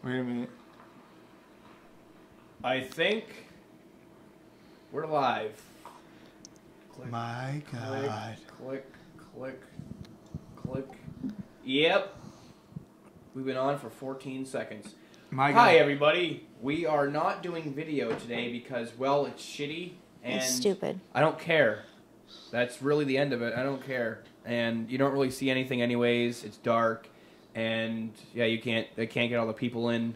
Wait a minute. I think we're live. Click, My God. Click, click, click. Yep. We've been on for 14 seconds. My God. Hi, everybody. We are not doing video today because, well, it's shitty and It's stupid. I don't care. That's really the end of it. I don't care. And you don't really see anything anyways. It's dark. And, yeah, they can't get all the people in.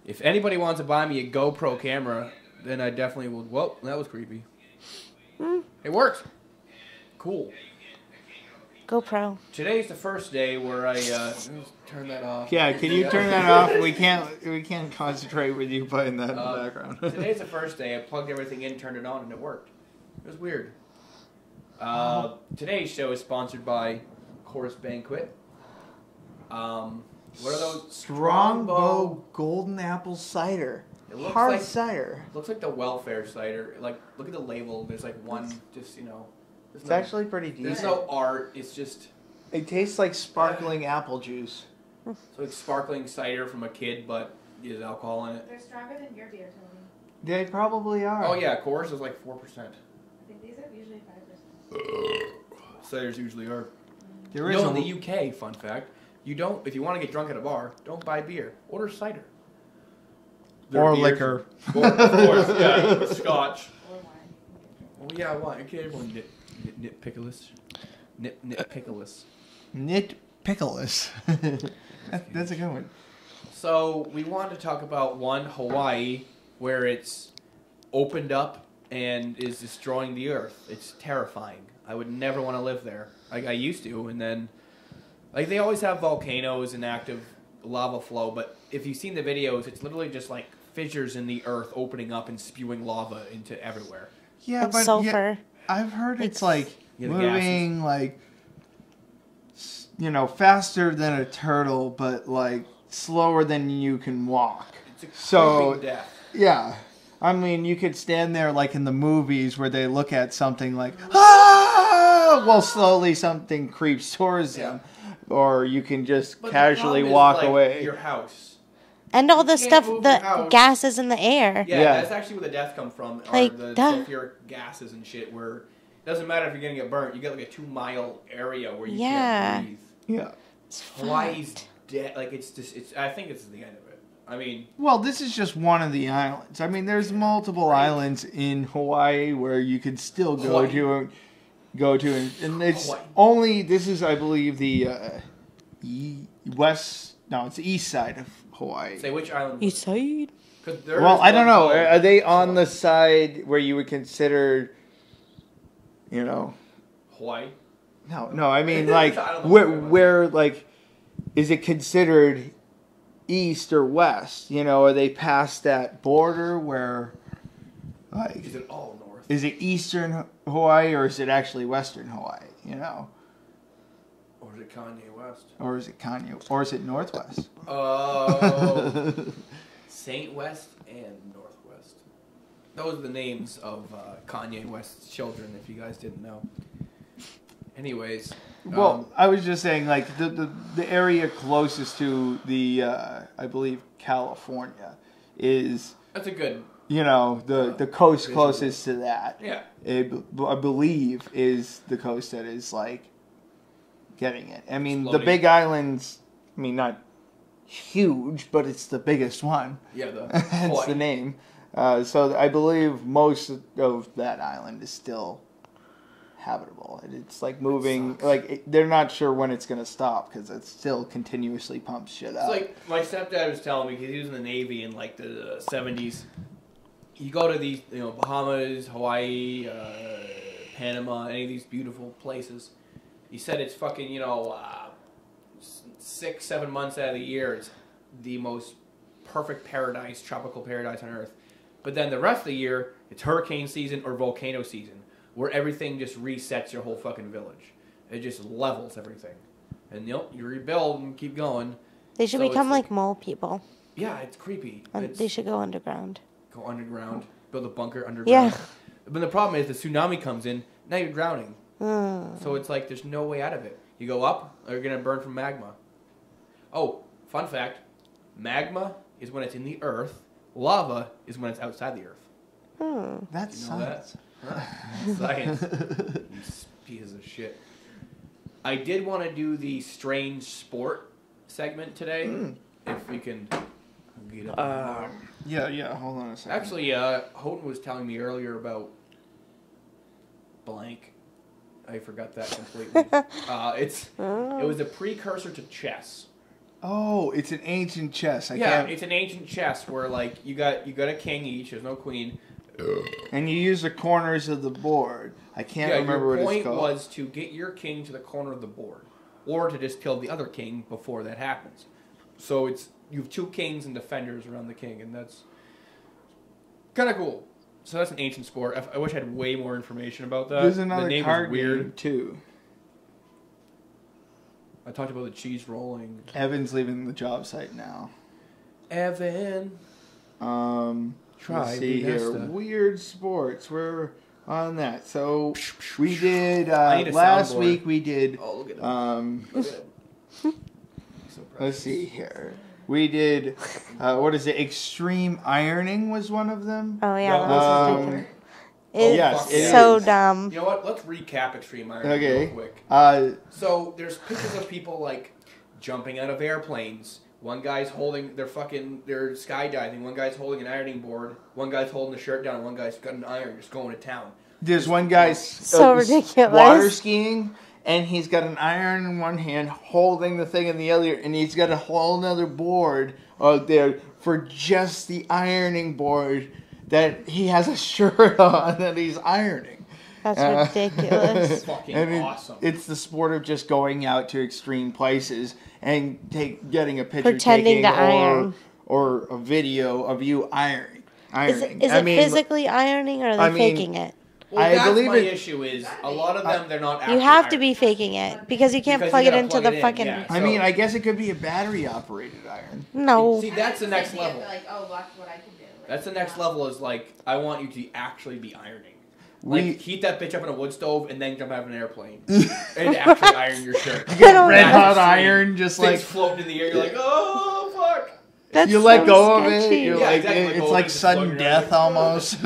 If anybody wants to buy me a GoPro camera, then I definitely will. Whoa, that was creepy. It works. Cool. GoPro. Today's the first day where I turn that off. Yeah, can you turn that off? We can't concentrate with you playing that in the background. Today's the first day. I plugged everything in, turned it on, and it worked. It was weird. Today's show is sponsored by Chorus Banquet. What are those? Strongbow Golden Apple Cider. It looks Hard like cider. Looks like the welfare cider. Like, look at the label. There's like one, just It's actually pretty decent. There's no art. It's just. It tastes like sparkling apple juice. So it's sparkling cider from a kid, but there's alcohol in it. They're stronger than your beer, Tony. They probably are. Oh yeah, Coors is like 4%. I think these are usually 5%. Ciders usually are. There You is know, a in the UK, fun fact, you don't. If you want to get drunk at a bar, don't buy beer. Order cider. Their or beers- liquor. Or, of course, yeah, scotch. Or wine. Oh yeah, wine. Okay, everyone nit pickles. Nit pickles. Knit pickles. That's a good one. So we wanted to talk about Hawaii, where it's opened up and is destroying the earth. It's terrifying. I would never want to live there. Like I used to, and then like they always have volcanoes and active lava flow, but if you've seen the videos, it's literally just like fissures in the earth opening up and spewing lava into everywhere. Yeah, It's but sulfur. I've heard it's like Yeah, the moving like faster than a turtle, but like slower than you can walk. It's a So- creeping death. Yeah. I mean, you could stand there like in the movies where they look at something like, ah! Well, slowly something creeps towards them. Or you can just But the casually problem is, walk like, away. Your house. And all the You can't stuff, move the your house. gases in the air. Yeah, Yeah. that's actually where the death comes from. Are Like, the duh. sulfuric gases and shit. Where it doesn't matter if you're gonna get burnt. You get like a 2-mile area where you Yeah. can't breathe. Yeah. It's Hawaii's fucked. dead. Like it's just. It's. I think it's the end of it. I mean, Well, this is just one of the islands. I mean, there's multiple islands in Hawaii where you could still go to, and it's Hawaii. only, this is, I believe, the it's the east side of Hawaii. say which island? You side. Well, I don't know. Are they on the side where you would consider, Hawaii? No, I mean, like, I don't know. where, like, is it considered east or west? Are they past that border where, like, Is it all north? is it eastern Hawaii or is it actually western Hawaii? Or is it Kanye West? Or is it Kanye? Or is it northwest? Oh, Saint West and Northwest. Those are the names of Kanye West's children. If you guys didn't know. Anyways. Well, I was just saying, like, the area closest to the, I believe, California is, That's a good. the coast visual. closest to that. Yeah. I believe is the coast that is, like, getting it. I mean, the Exploding. big islands, I mean, not huge, but it's the biggest one. Yeah. The Hence Hawaii. the name. So I believe most of that island is still habitable. It's like moving, sucks. they're not sure when it's going to stop because it still continuously pumps shit It's out. like my stepdad was telling me because he was in the Navy in like the 70s. You go to these, Bahamas, Hawaii, Panama, any of these beautiful places. He said it's fucking, 6-7 months out of the year, it's the most perfect paradise, tropical paradise on earth. But then the rest of the year, it's hurricane season or volcano season, where everything just resets your whole fucking village. It just levels everything. And you rebuild and keep going. They should So become it's like mole people. Yeah, it's creepy. They should go underground. Go underground, build a bunker underground. Yeah. But the problem is the tsunami comes in, now you're drowning. Mm. So it's like there's no way out of it. You go up, or you're going to burn from magma. Oh, fun fact. Magma is when it's in the earth. Lava is when it's outside the earth. Hmm. That's You know that? science. Science. You pieces of shit. I did want to do the strange sport segment today. If we can get it. Yeah. Hold on a second. Actually, Houghton was telling me earlier about blank. I forgot that completely. It was a precursor to chess. Oh, it's an ancient chess. It's an ancient chess where like you got a king each. There's no queen. And you use the corners of the board. I can't remember what your it's point called. was to get your king to the corner of the board, or to just kill the other king before that happens. So you have two kings and defenders around the king, and that's kind of cool. So that's an ancient sport. I wish I had way more information about that. There's The another name card was weird. game too. I talked about the cheese rolling. Evan's leaving the job site now. Evan. Try Let's see here. Vesta. Weird sports. We're on that. So we did I need a last soundboard. week. We did. Oh, look at him. Look at him. So Let's see here. We did. What is it? Extreme ironing was one of them. Oh yeah, No, that was um, ridiculous. Oh, It's yes, it so is. dumb. You know what? Let's recap Extreme Iron Okay. real quick. So there's pictures of people like jumping out of airplanes. One guy's holding they're skydiving. One guy's holding an ironing board. One guy's holding the shirt down. One guy's got an iron, just going to town. There's one guy's So ridiculous. water skiing, and he's got an iron in one hand, holding the thing in the other, and he's got a whole other board out there for just the ironing board that he has a shirt on that he's ironing. That's ridiculous. Fucking And awesome. It's the sport of just going out to extreme places and getting a picture Pretending taking to iron. or a video of you ironing. Is it physically ironing or are they I mean, faking it? Well, I that's believe my it- issue is a lot of them they're not. Actually You have to ironing. be faking it because you can't Because plug you it gotta into plug the it in, fucking. yeah. I mean, I guess it could be a battery operated iron. No. See, that's the next idea, level. Like, oh, watch what I can do. Like, That's the next yeah. level. Is like I want you to actually be ironing. Like heat that bitch up in a wood stove and then jump out of an airplane and actually iron your shirt. I don't Red know. hot That's iron, just Things like floating in the air. You're like, oh fuck. That's you let so go of it. sketchy. You're Yeah, like exactly, it's like, like just sudden floating death around. almost.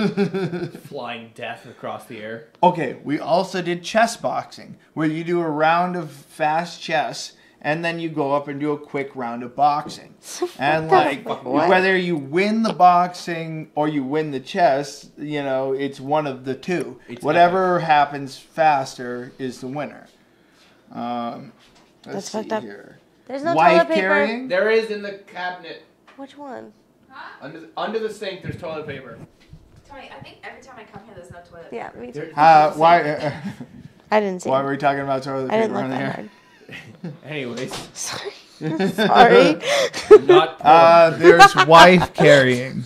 Flying death across the air. Okay, we also did chess boxing, where you do a round of fast chess, and then you go up and do a quick round of boxing. And like, What? whether you win the boxing or you win the chess, you know, it's one of the two. It's Whatever happens faster is the winner. Let's That's see fucked up. here. There's no Wife toilet paper. carrying? There is in the cabinet Which one? under the sink. There's toilet paper. Tony, I think every time I come here, there's no toilet. Yeah, me too. Why? I didn't see. Why it. were we talking about toilet I paper didn't look on that here? hard. Anyways, Sorry. Sorry. not There's wife carrying,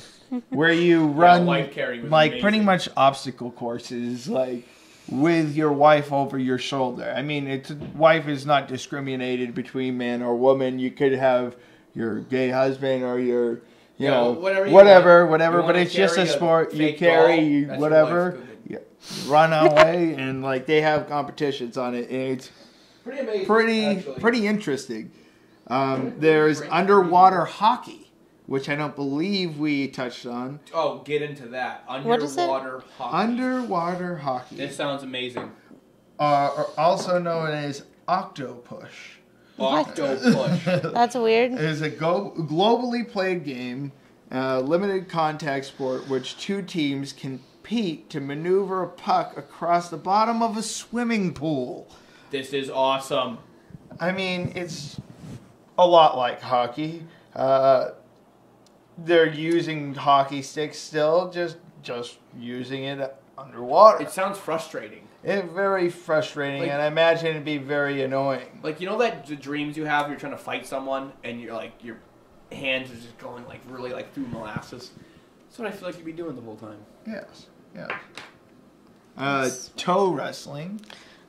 where you run wife carrying was like amazing. pretty much obstacle courses, like with your wife over your shoulder. I mean, wife is not discriminated between man or woman. You could have your gay husband or your, you know, whatever you whatever. want. You But wanna it's just a carry a sport. You fake carry doll, you, that's your whatever. wife's cooking. You run away, and like they have competitions on it, and it's Pretty amazing. pretty actually. interesting. There's underwater hockey, which I don't believe we touched on. Oh, get into that. What is it? Underwater hockey. Underwater hockey, This sounds amazing. also known as octopush, Octopush. That's weird. is a globally played game, limited contact sport, which two teams compete to maneuver a puck across the bottom of a swimming pool. This is awesome. I mean, it's a lot like hockey. They're using hockey sticks still, just using it underwater. It sounds frustrating. It's very frustrating, Like- and I imagine it'd be very annoying. Like, you know that the dreams you have, you're trying to fight someone, and you're like, your hands are just going like really like through molasses. That's what I feel like you'd be doing the whole time. Yes, yes. Toe wrestling,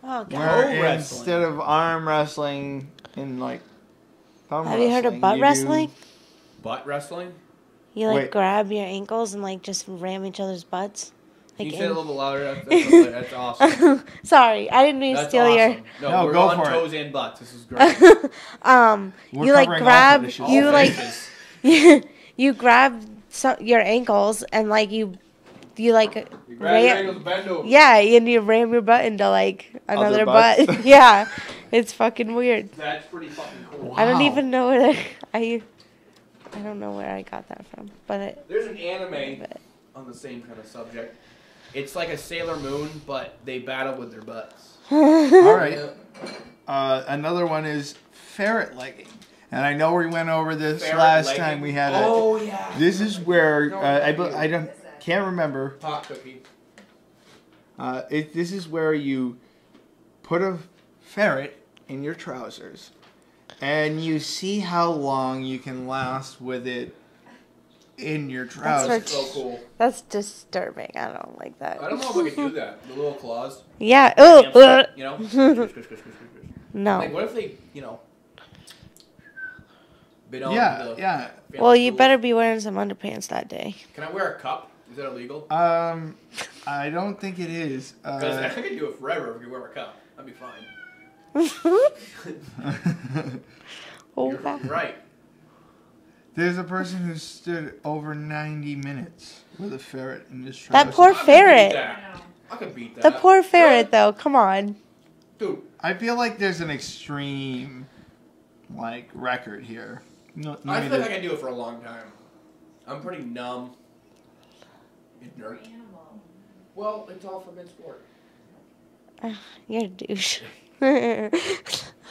Oh god. where wrestling. instead of arm wrestling and like thumb Have you heard of wrestling, butt do- wrestling? Butt wrestling? You like Wait. grab your ankles and like just ram each other's butts. Can Like you say it a in- little bit louder? That's awesome. Sorry, I didn't mean to That's steal awesome. No, we're go on for it. toes and butts. This is great. your. We're you like covering all grab. fetishes. You All like. faces. you grab your ankles and like you like You grab your ankles, bend over. yeah, and you ram your butt into like another butts? butt. Yeah, it's fucking weird. That's pretty fucking cool. I don't Wow. even know where I don't know where I got that from, but There's an anime on the same kind of subject. It's like a Sailor Moon, but they battle with their butts. All right. Another one is ferret legging. And I know we went over this Ferret last legging? time we had Oh, yeah. This is where I can't remember. Hot cookie. This is where you put a ferret in your trousers, and you see how long you can last with it in your trousers. That's So cool. that's disturbing. I don't like that. I don't know if I could do that. The little claws. Yeah. Hamster, you know? No. Like, what if they, bit on the Yeah. family Well, you jewels? better be wearing some underpants that day. Can I wear a cup? Is that illegal? I don't think it is. Because I could do it forever if you wear a cup. That'd be fine. Oh, You're God. right. There's a person who stood over 90 minutes with a ferret in his trousers. That poor I could beat ferret. that. I could beat that. The poor ferret, though. Come on. Dude, I feel like there's an extreme, record here. No, I feel like I can do it for a long time. I'm pretty numb. Nerd. Well, it's all for good sport. You're a douche.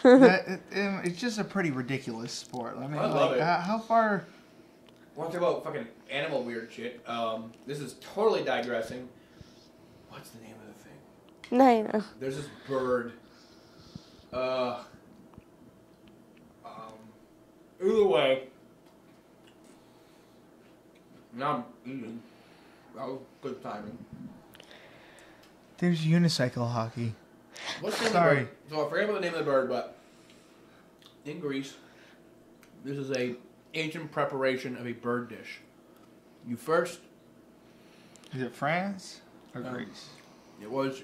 It's just a pretty ridiculous sport. I mean, I love it. how far? Want to talk about fucking animal weird shit? This is totally digressing. What's the name of the thing? No, I know. There's this bird. Either way. Now I'm eating. That was good timing. There's unicycle hockey. What's the name Sorry. Of the bird? So I forget about the name of the bird, but in Greece, this is a ancient preparation of a bird dish. You first. Is it France or Um, Greece? It was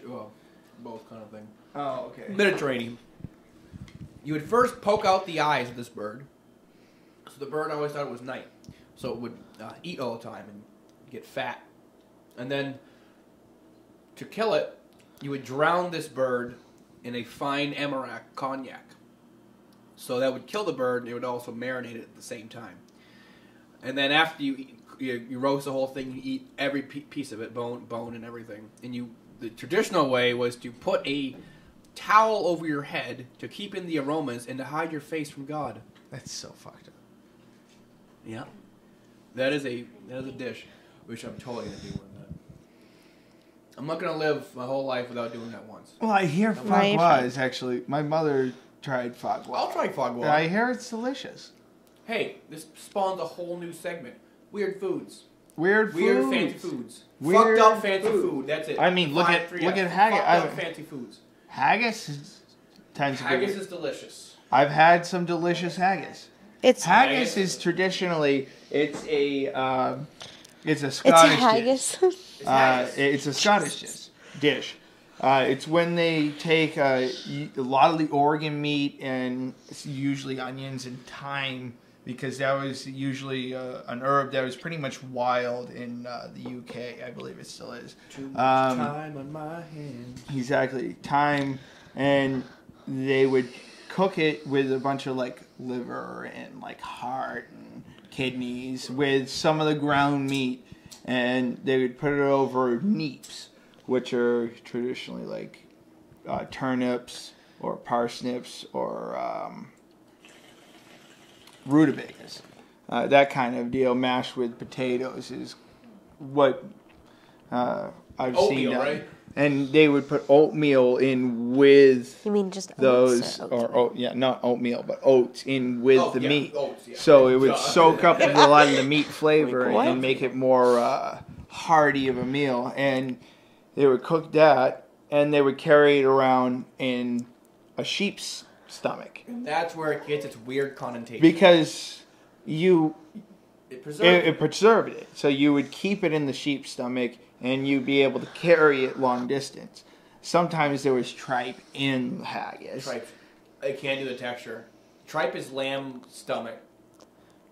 both kind of thing. Oh, okay. Mediterranean. You would first poke out the eyes of this bird. So the bird always thought it was night. So it would eat all the time and get fat. And then to kill it, you would drown this bird in a fine Amarac cognac. So that would kill the bird, and it would also marinate it at the same time. And then after you roast the whole thing, you eat every piece of it, bone and everything. And the traditional way was to put a towel over your head to keep in the aromas and to hide your face from God. That's so fucked up. Yeah. That is a dish, which I'm totally going to do with that. I'm not going to live my whole life without doing that once. Well, I hear foie My gras friend- is actually. My mother tried foie gras. I'll try foie gras. I hear it's delicious. Hey, this spawns a whole new segment. Weird foods. Weird Weird fancy foods. Weird Fucked up fancy food. food. That's it. I mean, look at haggis. Fucked up fancy foods. Haggis tends to be. Haggis is delicious. I've had some delicious haggis. It's Haggis is traditionally it's a it's a Scottish dish. haggis. It's haggis. It's a Scottish dish. It's when they take a lot of the organ meat and it's usually onions and thyme because that was usually an herb that was pretty much wild in the UK. I believe it still is. Too much time on my hands. Exactly. Thyme, and they would cook it with a bunch of liver and heart and kidneys with some of the ground meat, and they would put it over neeps, which are traditionally turnips or parsnips or rutabagas. That kind of deal mashed with potatoes is what I've Oatmeal, seen done. right? And they would put oatmeal in with You mean just those, oats not oatmeal, but oats in with the meat. Oats, yeah. So it would soak up a lot of the meat flavor What? and make it more hearty of a meal. And they would cook that, and they would carry it around in a sheep's stomach And that's where it gets its weird connotation. because it preserves it preserved it. So you would keep it in the sheep's stomach, and you'd be able to carry it long distance. Sometimes there was tripe in the haggis. Tripe. I can't do the texture. Tripe is lamb stomach.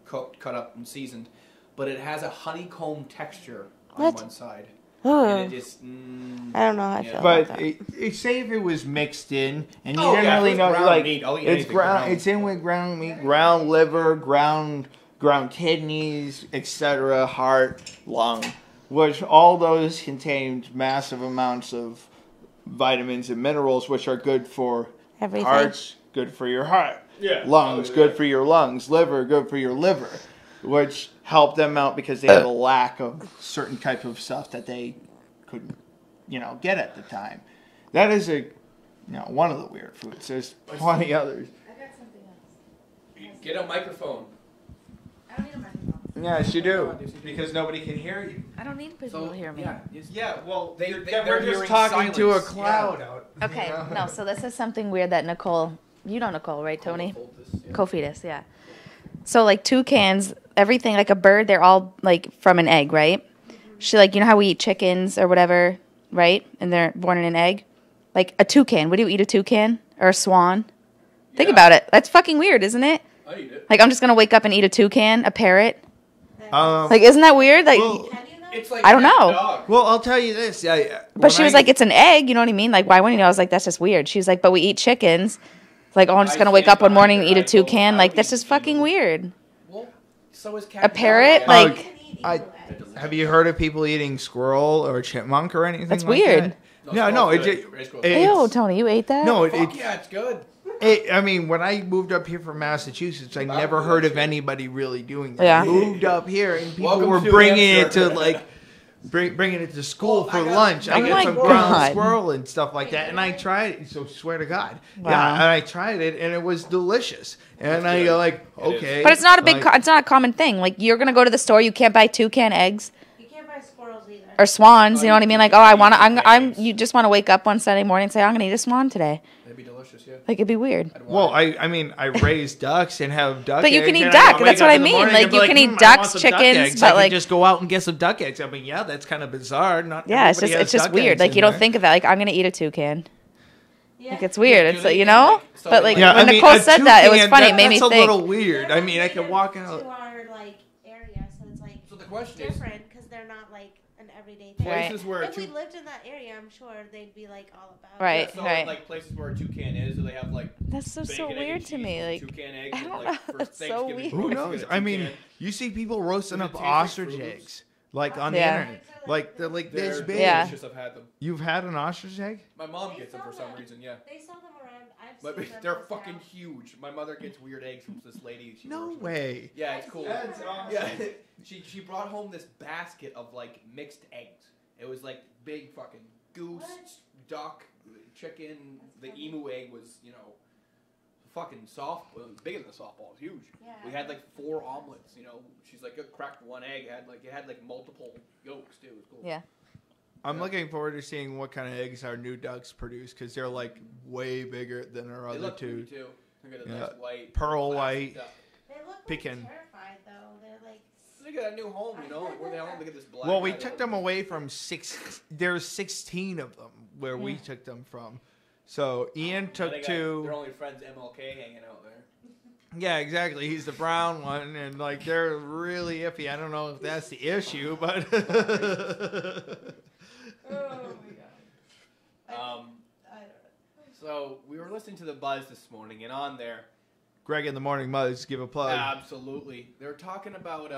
cooked, cut up, and seasoned, but it has a honeycomb texture on What? one side. Ugh. And it just... I don't know how I Yeah. feel But about that. say if it was mixed in, and you Oh, didn't yeah, if really it's know, ground like meat, I'll eat it's anything ground, ground. it's in with ground meat, ground liver, ground kidneys, etc., heart, lung, which all those contain massive amounts of vitamins and minerals, which are good for Everything. hearts, good for your heart, Yeah. lungs, good for your lungs, liver, good for your liver, which help them out because they have a lack of certain type of stuff that they couldn't, get at the time. That is one of the weird foods. There's plenty others. I got something else. Get a microphone. I don't need a microphone. Yes, you do, because nobody can hear you. I don't need people to hear me. Yeah, Yeah, well, they're we're just hearing talking to a silence. cloud out. Okay, no, so this is something weird that Nicole, you know Nicole, right, Tony? Co-fetus, yeah. So like toucans, everything like a bird, they're all like from an egg, right? She like, you know how we eat chickens or whatever, right? And they're born in an egg? Like a toucan, would you eat a toucan or a swan? Think about it. That's fucking weird, isn't it? I eat it. Like I'm just gonna wake up and eat a toucan, a parrot. Um, Like isn't that weird? Like, well, Can you know? It's like I don't cat and know. dog. well, I'll tell you this. but she was like, it's an egg, you know what I mean? Like why wouldn't you know? I was like, that's just weird. She was like, but we eat chickens. Like, oh, I'm just I gonna wake stand up one behind morning her. and eat a I go, toucan. I Like would that's eat just fucking eagle. weird. Well, so is cat A and dog. parrot, Yeah. like- Can eat I- eagle eggs. have you heard of people eating squirrel or chipmunk or anything? That's like weird. that? No, squirrel's it, good. it, Squirrel's it- Ew, Tony, you ate that? no, Fuck yeah, it's good. I mean, when I moved up here from Massachusetts, I never heard of anybody really doing that. Yeah. I moved up here, and people Welcome were to bringing it Hampshire. to bringing it to school Well, for I got- lunch. I Oh got my some God. ground squirrel and stuff like that, and I tried it. So swear to God, Wow. yeah, and I tried it, and it was delicious. And I good. go like, It is. okay, But it's not a big. like, It's not a common thing. Like you're gonna go to the store, you can't buy toucan eggs You can't buy squirrels either. or swans. You know what I mean? Like, oh, I want to. I'm. Eggs. You just want to wake up one Sunday morning and say, I'm gonna eat a swan today. It'd be delicious, yeah. Like it'd be weird. I'd well, want it. I mean, I raise ducks and have duck But you eggs, can eat and duck, I'll that's wake what up I in the mean, morning like, and be you can eat I want ducks, some duck chickens, eggs. but, I can like- just go out and get some duck eggs. I mean, yeah, that's kind of bizarre. Not Yeah, it's everybody just has duck weird. eggs Like in you don't there. think of that. Like I'm gonna eat a toucan. Yeah. Like it's weird. Yeah, It's do like, they you eat, know. like, But something like like- Yeah, when I mean, Nicole a said that, it was toucan, funny. It made me that's think. a little weird. I mean, I can walk To out. our like area, so it's like So the question is, different because they're not like an everyday thing. Right. places where a If we toucan... lived in that area, I'm sure they'd be like all about Right. So, like, places where a toucan is, do they have, like, That's so bacon, egg, weird and to cheese me. and Like toucan eggs I and, don't like, know. for That's so Thanksgiving weird. Who roast, you knows? get a I mean, toucan. you see people roasting Does up it taste like ostrich Fruit Loops? eggs, like on the Yeah. internet. Like they're like They're this big. Yeah. delicious. I've had them. You've had an ostrich egg? My mom They gets them sell for some them. reason, yeah. They sell them around. I've But seen them they're for sale. fucking huge. My mother gets weird eggs from this lady. She No works with. way. Yeah, it's cool. That's awesome. Yeah, she brought home this basket of like mixed eggs. It was like big fucking goose, What? duck, chicken. The emu egg was, fucking soft. Well, it was bigger than a softball. It was huge. Yeah. We had like 4 omelets. She's like, cracked one egg. It had like multiple yolks too. It was cool. Yeah. I'm looking forward to seeing what kind of eggs our new ducks produce because they're like way bigger than our They other look pretty two. too. They got a Yeah. nice white, Pearl classic white. duck. They look like Pekin. terrified though. They're like. They got a new home, Where the hell did they get this black? Well, we guy took that- them away from There's 16 of them where we took them from. So Ian They took got two. their only friends MLK hanging out there. Yeah, exactly. He's the brown one, and like they're really iffy. I don't know if that's the issue, but Oh my god. Um, so we were listening to the Buzz this morning, and on there, Greg in the Morning Mothers, give a plug. absolutely, they were talking about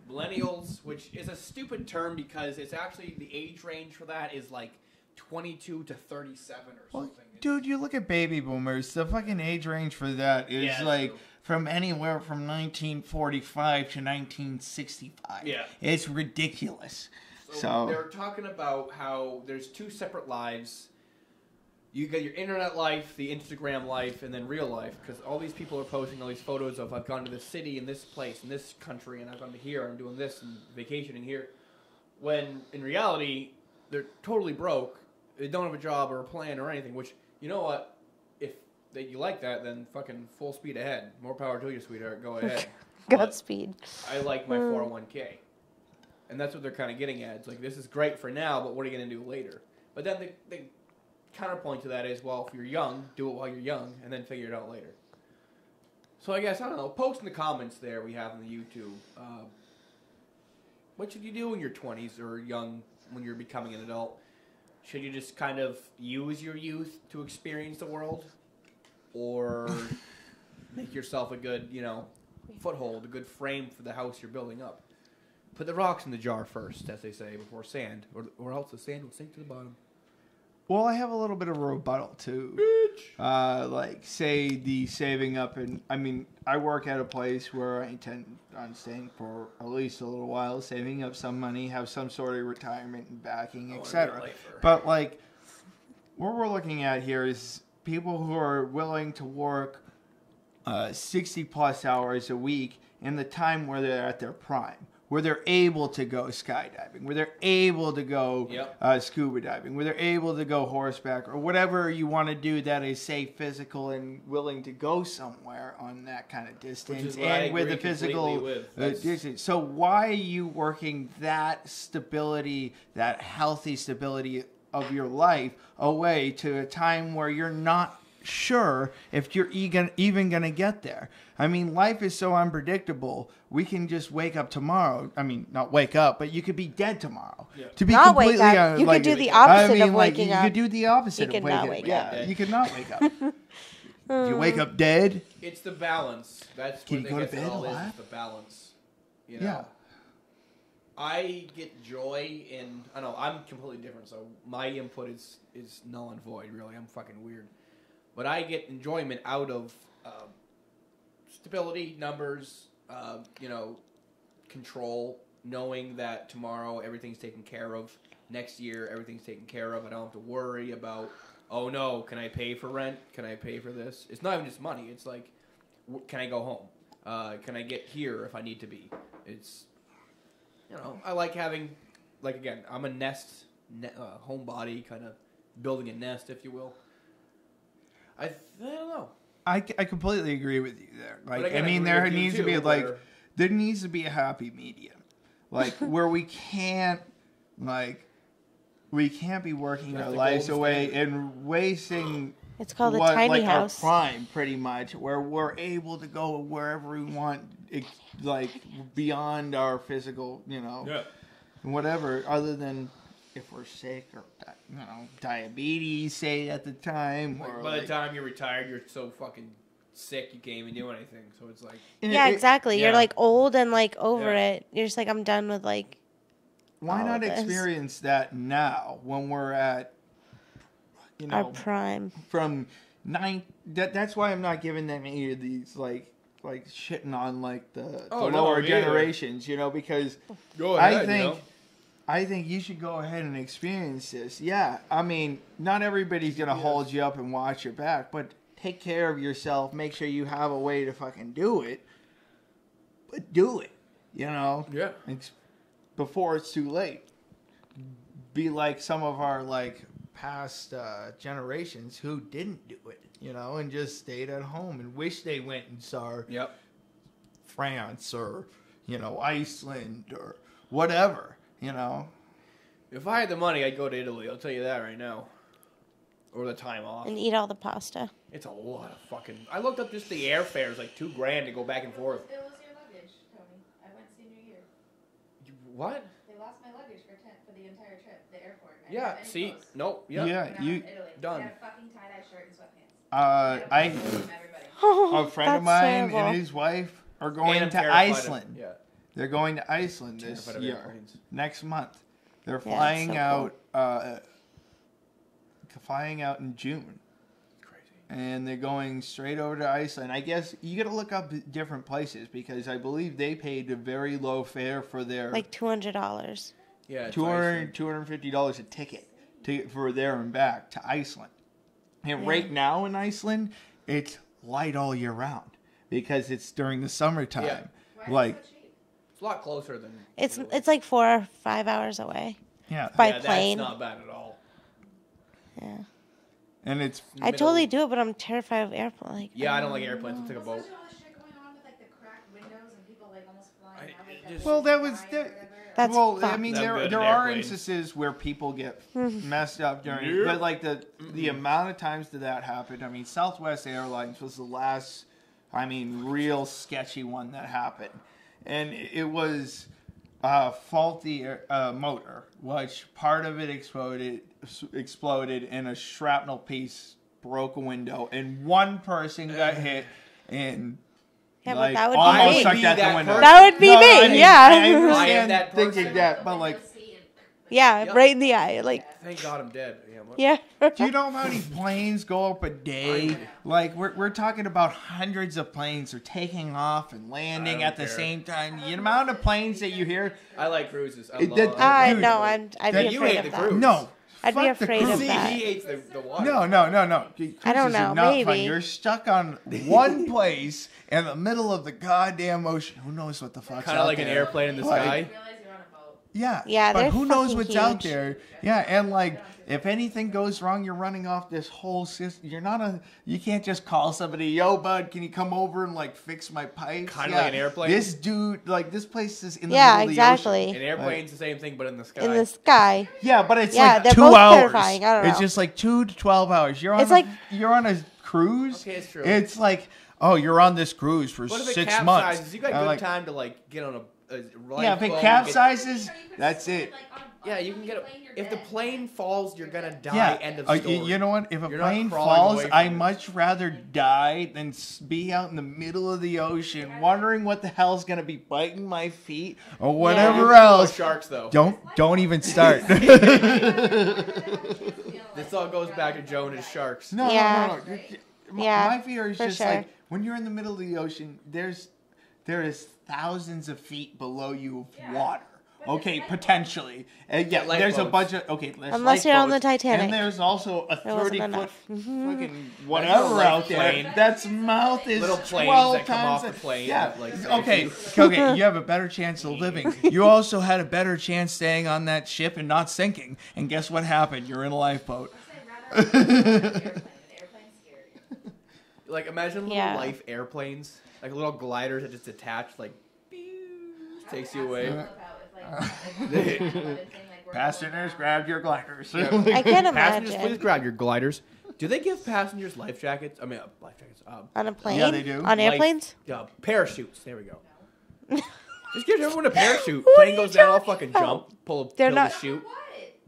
millennials, which is a stupid term because it's actually the age range for that is like 22 to 37 or Well, something. dude, you look at baby boomers. The fucking age range for that is Yeah, like true. from anywhere from 1945 to 1965. Yeah. It's ridiculous. So So- they're talking about how there's 2 separate lives. You got your internet life, the Instagram life, and then real life. Because all these people are posting all these photos of I've gone to this city, in this place, in this country, and I've gone to here, I'm doing this, and vacationing here. When in reality, they're totally broke. They don't have a job or a plan or anything. Which, you know what? If you like that, then fucking full speed ahead. More power to you, sweetheart. Go ahead. But Godspeed. I like my 401k. And that's what they're kind of getting at. It's like, this is great for now, but what are you going to do later? But then the counterpoint to that is, well, if you're young, do it while you're young, and then figure it out later. So I guess, I don't know, post in the comments there we have on the YouTube. What should you do in your 20s or young when you're becoming an adult? Should you just kind of use your youth to experience the world? Or make yourself a good, foothold, a good frame for the house you're building up? Put the rocks in the jar first, as they say, before sand, or else the sand will sink to the bottom. Well, I have a little bit of a rebuttal too. Like, say the saving up, and I mean, I work at a place where I intend on staying for at least a little while, saving up some money, have some sort of retirement and backing, etc. But like, what we're looking at here is people who are willing to work 60 plus hours a week in the time where they're at their prime, where they're able to go skydiving, where they're able to go scuba diving, where they're able to go horseback, or whatever you want to do that is safe, physical, and willing to go somewhere on that kind of distance, and with the physical distance. So why are you working that stability, that healthy stability of your life away to a time where you're not sure if you're even going to get there? I mean, life is so unpredictable. We can just wake up tomorrow. I mean, not wake up, but you could be dead tomorrow. Yeah. To be Not completely wake up. You could do the opposite of waking up. You could do the opposite You of could waking not up. wake Yeah, up. you could not wake up. If you wake up dead, It's the balance. That's Can what you they go to get bed all is alive? the balance. Yeah. I get joy in. I know I'm completely different, so my input is null and void. Really, I'm fucking weird, but I get enjoyment out of stability, numbers, control, knowing that tomorrow everything's taken care of. Next year everything's taken care of. I don't have to worry about, oh no, can I pay for rent? Can I pay for this? It's not even just money. It's like, can I go home? Can I get here if I need to be? It's, I like having, like, again, I'm a homebody, kind of building a nest, if you will. I don't know. I completely agree with you there. Like, again, I mean, I there agree with you needs to be too, like, where- there needs to be a happy medium, like where we can't be working That's our the lives golden away standard. and wasting It's called a what, tiny like house. our prime, pretty much, where we're able to go wherever we want, like beyond our physical, whatever, other than if we're sick or diabetes, say at the time. Like, Or by the time you're retired, you're so fucking sick you can't even do anything. So it's like, Yeah, exactly. You're yeah. like old and like over Yeah. it. You're just like, I'm done with like. why all not of this. experience that now when we're at, Our prime. from nine? That's why I'm not giving them any of these like shitting on like the Oh, no, lower me either. generations, because go I think you should go ahead and experience this. Yeah, I mean, not everybody's gonna hold you up and watch your back, but take care of yourself. Make sure you have a way to fucking do it. But do it, Yeah. It's before it's too late. Be like some of our like past generations who didn't do it, and just stayed at home and wish they went and saw Yep. France or Iceland or whatever. If I had the money, I'd go to Italy. I'll tell you that right now. Or the time off. And eat all the pasta. It's a lot of fucking. I looked up just the airfares, like $2,000 to go back and forth. It was your luggage, Tony. I went senior year. What? They lost my luggage for the entire trip, the airport. I Yeah. didn't have any See, clothes. nope. Yeah, Yeah. When I you. was in Italy. done. I had a fucking tie-dye shirt and sweatpants. I Oh, a friend of that's mine terrible. and his wife are And going I'm to terrified of- Iceland. Yeah. They're going to Iceland this Terrified of year, airplanes. next month. They're Yeah, flying it's so out. Flying out in June, Crazy. and they're going straight over to Iceland. I guess you got to look up different places because I believe they paid a very low fare for their Like $200. Yeah. it's $200, $250 a ticket for there and back to Iceland. And Yeah. right now in Iceland, it's light all year round because it's during the summertime. Yeah. Like, It's a lot closer than. It's like 4 or 5 hours away yeah. by yeah, plane. That's not bad at all. Yeah. And it's I totally do it, but I'm terrified of airplanes. Like, Yeah, I don't like airplanes. I'll take a boat. Especially all the shit going on with like the cracked windows and people like almost flying out like that. Well, that was Dying or the- whatever. That's well, I fucked. mean, I'm there good there at are airplanes. instances where people get messed up during, Yeah. but like the amount of times that happened. I mean, Southwest Airlines was the last I mean, real sketchy one that happened. And it was a faulty motor, which part of it exploded and a shrapnel piece broke a window, and one person got hit and Yeah, but like that would be almost me. sucked out That the window. person. That would be me, I mean, yeah. I I am understand that thinking person. that, but like, Yeah, Yep. right in the eye. Like, Thank God I'm dead. Yeah, what- yeah. do you know how many planes go up a day? Like, we're talking about hundreds of planes are taking off and landing don't at the care. same time. The amount of planes that you hear, I like cruises. I It love did- I Dude, know. I'd be that- you afraid hate of the that. cruise. no. I'd be fuck the afraid of cruise. See, that. he hates the water. No. I don't Cruises know, are not fun. maybe. You're stuck on one place in the middle of the goddamn ocean. Who knows what the fuck's Kind out of like an there? airplane in the Like- sky. Yeah. Yeah, but they're who knows fucking what's out huge. there? Yeah, and like if anything goes wrong, you're running off this whole system. You can't just call somebody, yo, bud, can you come over and like fix my pipes? Kinda like an airplane? This dude, like this place is in the Yeah, middle of the ocean. exactly. An airplane's the same thing, but in the sky. In the sky. Yeah, but it's Yeah, like they're 2 both hours. terrifying. I don't It's know. just like 2 to 12 hours. It's like- you're on a cruise. Okay, it's true. It's like, oh, you're on this cruise for What if it 6 capsizes? months. You got And good like, time to like get on a yeah, if it lifeboat, capsizes, that's it. Yeah, you can get. If the plane falls, you're gonna die. Yeah. End of You story. know what? If a You're not plane crawling falls, away from I it. much rather die than be out in the middle of the ocean, wondering what the hell's gonna be biting my feet or whatever Oh, else. sharks though. Don't even start. This all goes back to Joe and his sharks. No, Yeah. no. Yeah, My fear is for just sure. like when you're in the middle of the ocean, there is thousands of feet below you of water. Okay, potentially. Yeah, Like there's a lifeboats. bunch of there's Unless you're on the lifeboats, Titanic. and there's also a There wasn't 30-foot enough. fucking whatever out there. plane. That's mouth is Little planes 12 that come times off the plane Yeah. that, like, Okay. Okay. You have a better chance of living. You also had a better chance staying on that ship and not sinking. And guess what happened? You're in a lifeboat. Like imagine little Yeah. life airplanes, like little gliders that just attach, like takes you away. Passengers, grab your gliders. I can't Passengers, please imagine. grab your gliders. Do they give passengers life jackets? I mean, life jackets. On a plane? Yeah, they do. On airplanes? Parachutes. There we go. Just give everyone a parachute. What Plane are goes you down, all talking fucking about? jump, pull They're the not- chute.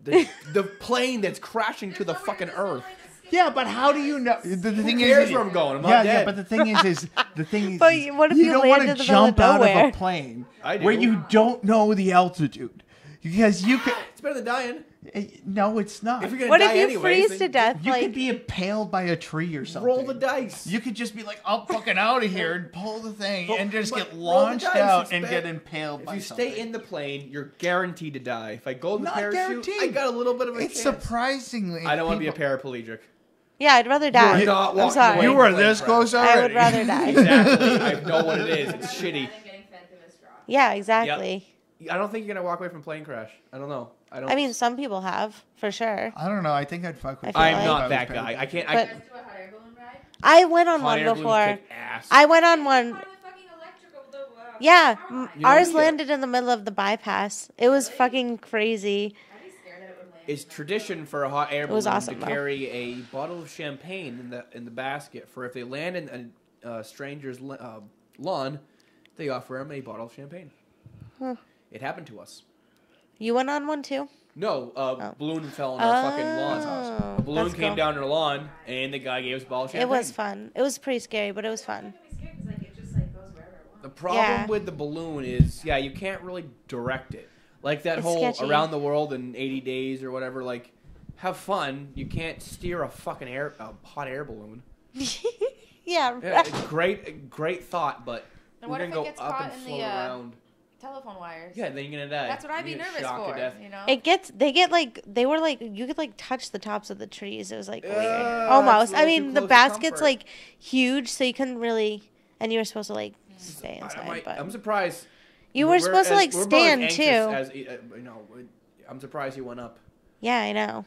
The plane that's crashing to the fucking earth. Yeah, but how do you know? The thing cares is, where I'm going? I'm not yeah, dead. but the thing is the thing is, But what if you don't land want in to the middle of jump out of nowhere? a plane I do. where you don't know the altitude because you could. It's better than dying. No, it's not. If you're gonna What die if you anyways, freeze then to death? You Like, could be impaled by a tree or something. roll the dice. You could just be like, I'm fucking out of here and pull the thing But- and just but get roll the launched dice, out it's and better. get impaled If by you something. stay in the plane, you're guaranteed to die. If I go in the Not parachute, guaranteed. I got a little bit of a It's chance. surprisingly. I don't want to be a people- paraplegic. yeah, I'd rather die. You're not I'm walking sorry. away. You were Plane this crash. close already. I would rather die. Exactly. I know what it is. It's shitty. Yeah, exactly. I don't think you're gonna walk away from plane crash. I don't know. I don't. I mean, some people have, for sure. I don't know. I think I'd fuck with. I you feel I'm like- not that guy. I can't. But I I went on hot one air balloons before. kick ass. I went on one. Yeah, You know, ours yeah. landed in the middle of the bypass. It was fucking crazy. It's tradition for a hot air was balloon awesome, to though. carry a bottle of champagne in the basket for if they land in a stranger's lawn, they offer them a bottle of champagne. It happened to us. You went on one too? No, balloon fell on our fucking lawn. Oh, A balloon that's came cool. down our lawn, and the guy gave us a bottle of champagne. It was fun. It was pretty scary, but it was fun. The problem Yeah. with the balloon is, you can't really direct it. Like that It's whole sketchy. around the world in 80 days or whatever. Like, have fun. You can't steer a fucking hot air balloon. Yeah, Yeah, it's great thought, but And we're what if gonna it go gets up caught and in float the around. telephone wires? Yeah, then you're gonna die. That's what I'd be You get nervous shocked to for. death. You know. they were like, you could like touch the tops of the trees. It was like weird. that's Almost. a I little too mean, the close to basket's comfort. like huge, so you couldn't really, and you were supposed to like stay inside. But I'm surprised. you were supposed to like we're about as stand anxious too. As, I'm surprised you went up. Yeah, I know.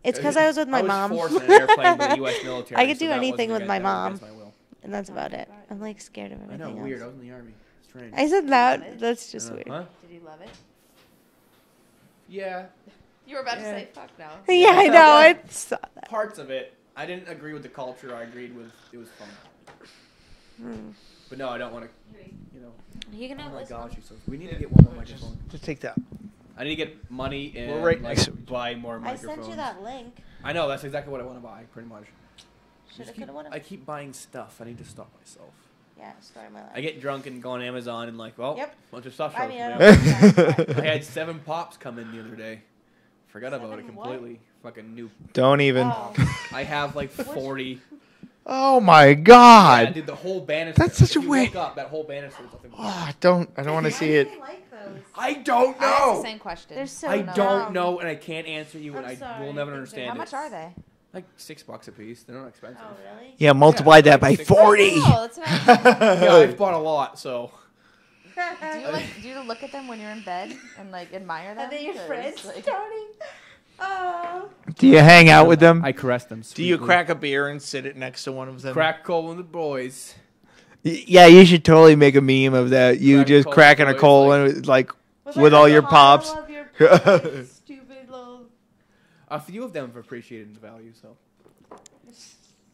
It's because I was with my mom. I was forced in an airplane by the U.S. military. I could so do that anything wasn't with my against- that was mom. against my will. And that's about it. I'm like scared of I everything know, else. weird. I was in the army. Strange. I said that. That's just weird. Huh? Did you love it? Yeah, You were about to Yeah. say fuck no. Yeah, I know. It's parts of it. I didn't agree with the culture. I agreed with it was fun. But no, I don't want to. You know. You can Oh have my this gosh, one. you're so. We need to get one more microphone. Just take that. I need to get money and We're right like, next to each buy more I microphones. sent you that link. I know that's exactly what I want to buy, pretty much. Shoulda, coulda, woulda. I keep buying stuff. I need to stop myself. Yeah, story of my life. I get drunk and go on Amazon and like, well, Yep. bunch of stuff I shows mean, me I up. don't know. I had 7 pops come in the other day. Forgot about it 7 what? completely. Fucking new. Don't even. Oh. I have like 40. Oh my Yeah, God. dude, the whole banister. That's such a If you way- look up, that whole banister is nothing. Oh, I don't want to see it. Why do they like those? I don't I asked the know. same question. They're so I dumb. don't know, and I can't answer you, and I'm I sorry. will never understand How it. much are they? Like $6 a piece. They're not expensive. Oh, really? Yeah, multiply Yeah, that like by six- 40. Oh, that's nice. Yeah, I've bought a lot, so. Do you look at them when you're in bed and like admire them? Are they your 'Cause, friends, like- Tony? Oh. Do you hang out with them? I caress them. Do you sweetly. crack a beer and sit it next to one of them? Crack coal and the boys? Yeah, you should totally make a meme of that. You Crack just coal cracking a boys, coal like- and like Was with I all like, your "Oh, I pops. love your pops, stupid little. A few of them have appreciated the value, so.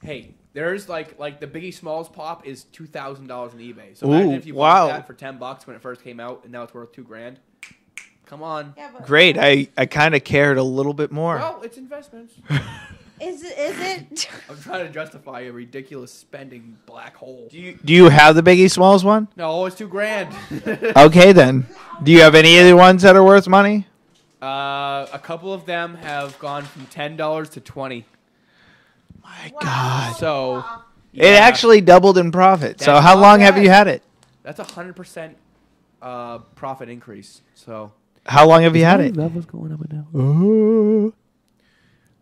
Hey, there's like the Biggie Smalls pop is $2,000 on eBay. So imagine Ooh, if you wow. bought that for $10 when it first came out, and now it's worth $2,000. Come on. Yeah, but Great. I kind of cared a little bit more. Well, it's investments. Is it? I'm trying to justify a ridiculous spending black hole. Do you have the Biggie Smalls one? No, it's $2,000. Okay then. Do you have any of the ones that are worth money? A couple of them have gone from $10 to $20. My God. So It yeah, actually doubled in profit. So That's how not long have bad. you had it? that's 100% profit increase. So How long have you had it? Levels going up and Oh.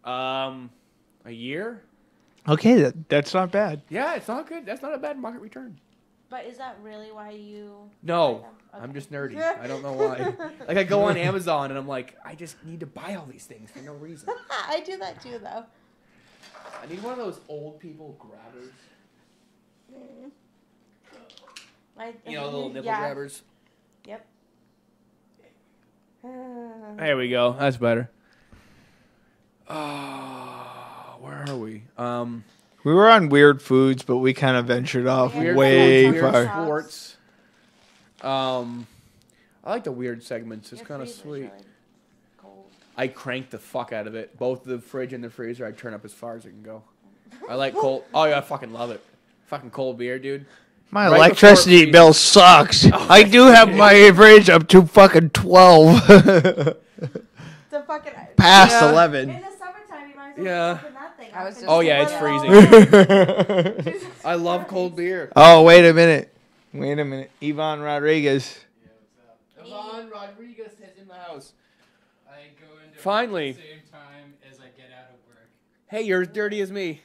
down. A year. Okay, that's not bad. Yeah, it's not good. That's not a bad market return. But is that really why you? No, buy them? I'm Okay. just nerdy. I don't know why. Like I go on Amazon and I'm like, I just need to buy all these things for no reason. I do that too, though. I need one of those old people grabbers. You know, the little nipple Yeah. grabbers. Yep. There we go. That's better. Where are we? We were on weird foods, but we kind of ventured off Weird way foods, weird far. sports. I like the weird segments. It's Your kind of freezer's sweet. really cold. I crank the fuck out of it. Both the fridge and the freezer, I turn up as far as it can go. I like cold. Oh yeah, I fucking love it. Fucking cold beer, dude. My Right electricity before- bill sucks. I do have my fridge up to fucking 12. The fucking. Past Yeah. 11. In the summertime, you might as well Yeah. open that thing. I was up just and Oh, yeah, just it's let it freezing. I love cold beer. Oh, wait a minute. Wait a minute. Yvonne Rodriguez. Yvonne Rodriguez is in the house. I go into Finally. work at the same time as I get out of work. Hey, you're as dirty as me.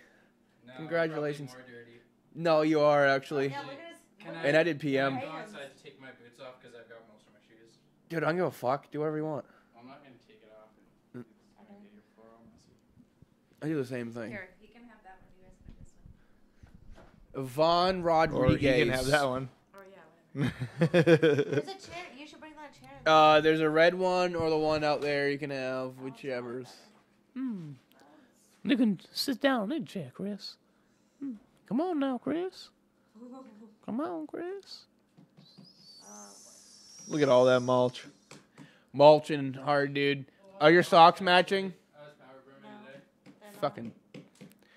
No, Congratulations. probably more dirty. No, you are actually. Yeah, look at his. Can And I did Can PM. I go outside to take my boots off because I've got most of my shoes? Dude, I don't give a fuck. Do whatever you want. I'm not gonna take it off. Mm. It's gonna get your floor all messy. I do the same thing. Here, you can have that one. You guys can have this one. Yvonne Rodriguez. Or you can have that one. Or yeah, There's a chair. You should bring that chair. There's a red one or the one out there. You can have whichever's. You can sit down in the chair, Chris. Come on now, Chris. Come on, Chris. Look at all that mulch. Mulching hard, dude. Are your socks matching? I was power grooming today. Fucking.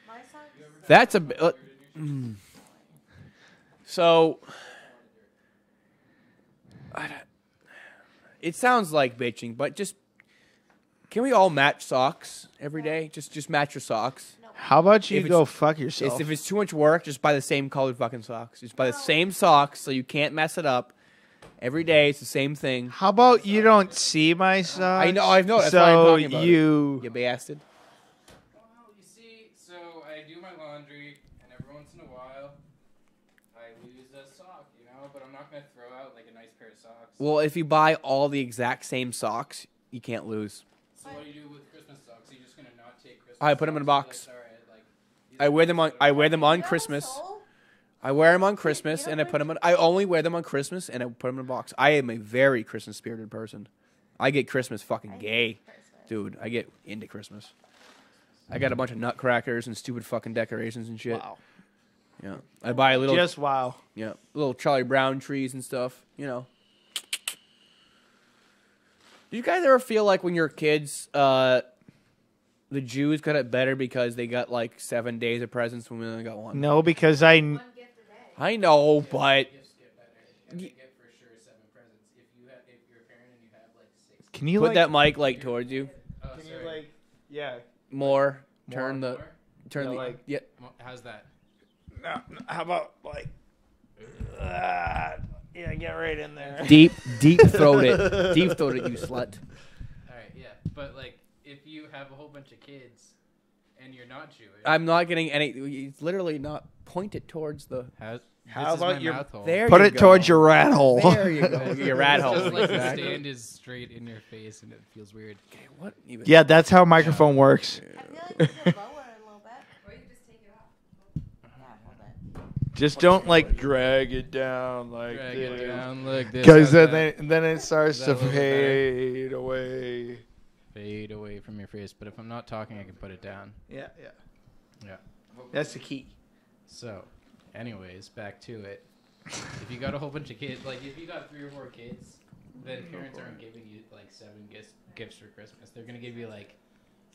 My socks. That's a bit. So. It sounds like bitching, but just. Can we all match socks every day? Just match your socks. How about you If go it's- fuck yourself? If it's too much work, just buy the same colored fucking socks. Just buy the same socks so you can't mess it up. Every day it's the same thing. How about you don't see my socks? I know, I know, that's so why I'm talking about it. you. You bastard. Well, you see, so I do my laundry, and every once in a while, I lose a sock, you know? But I'm not gonna throw out like a nice pair of socks. Well, if you buy all the exact same socks, you can't lose. So what do you do with Christmas socks? Are you just gonna not take Christmas? I put 'em in a socks? box. Like, all right, like, these I are wear them on. Christmas I wear socks. them on You have a Christmas. soul? I wear them on Christmas, and I put them on. I only wear them on Christmas, and I put them in a box. I am a very Christmas spirited person. I get Christmas fucking gay, dude. I get into Christmas. I got a bunch of nutcrackers and stupid fucking decorations and shit. Wow. Yeah, I buy little Just wow. little Charlie Brown trees and stuff. You know. Do you guys ever feel like when you're kids, the Jews got it better because they got like 7 days of presents when we only got one? No, because I I know, but Gifts get better, and they get for sure 7 presents. If you're a parent and you have like 6. can you put like, that mic like towards you Oh, can sorry. you like yeah. more. Turn the More? turn No, the like- yeah. How's that? How about like yeah, get right in there. Deep throat it, you slut. All right, yeah, but like if you have a whole bunch of kids and you're not Jewish, I'm not getting any. It's literally not pointed towards the. How about my your- mouth hole. There Put you it go. towards your rat hole. There you go. Your rat hole. Just like the Exactly. stand is straight in your face and it feels weird. Okay, what even? Yeah, that's how a microphone works. I feel like we could lower it a little bit. Or you can just take it off. Yeah, hold it. Just don't like drag it down like Drag it down like this. because how's then it starts Is to that a little bit fade away. fade away from your face. But if I'm not talking, I can put it down. Yeah. Yeah. That's the key. So, anyways, back to it. If you got a whole bunch of kids, like if you got 3 or 4 kids, then parents aren't giving you like 7 gifts for Christmas. They're gonna give you like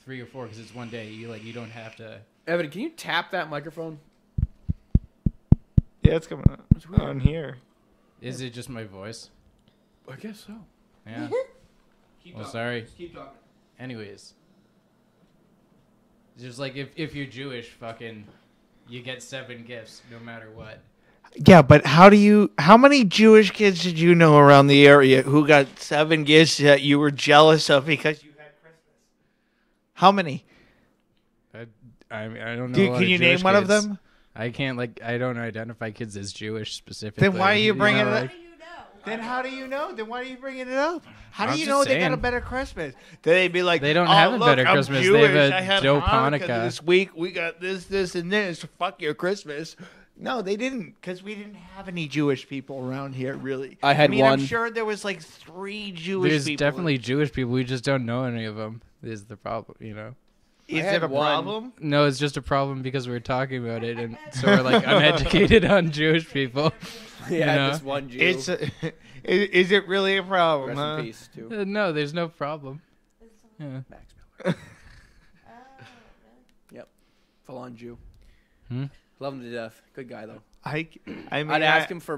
3 or 4 because it's one day. You don't have to. Evan, can you tap that microphone? Yeah, it's coming on here. Is it just my voice? I guess so. Yeah. Keep Well, sorry. Just keep talking. Anyways, just like if you're Jewish, fucking, you get 7 gifts no matter what. Yeah, but how many Jewish kids did you know around the area who got 7 gifts that you were jealous of because you had Christmas? How many? I don't know. a lot Can of you name Jewish one of kids. them? I can't I don't identify kids as Jewish specifically. Then why are you bringing know, it up? like- How do you know? Then how do you know? Then why are you bringing it up? How do I'm you just know they got a saying. better Christmas? Then they'd be like, They don't oh, have a look, better I'm Christmas. They Jewish. have a I had dope Hanukkah Hanukkah. this week. We got this, and this. Fuck your Christmas. No, they didn't, because we didn't have any Jewish people around here, really. I had mean, one. I'm sure there was like 3 Jewish There's people. definitely Jewish people. We just don't know any of them. Is the problem, Is I had it a one. problem? No, it's just a problem because we're talking about it, and so we're like uneducated on Jewish people. Yeah, know? this one Jew. It's is it really a problem? Rest huh? in peace, too. No, there's no problem. Yeah. Max Miller. Oh, really? Full on Jew. Hmm? Love him to death. Good guy, though. I mean, I'd ask him for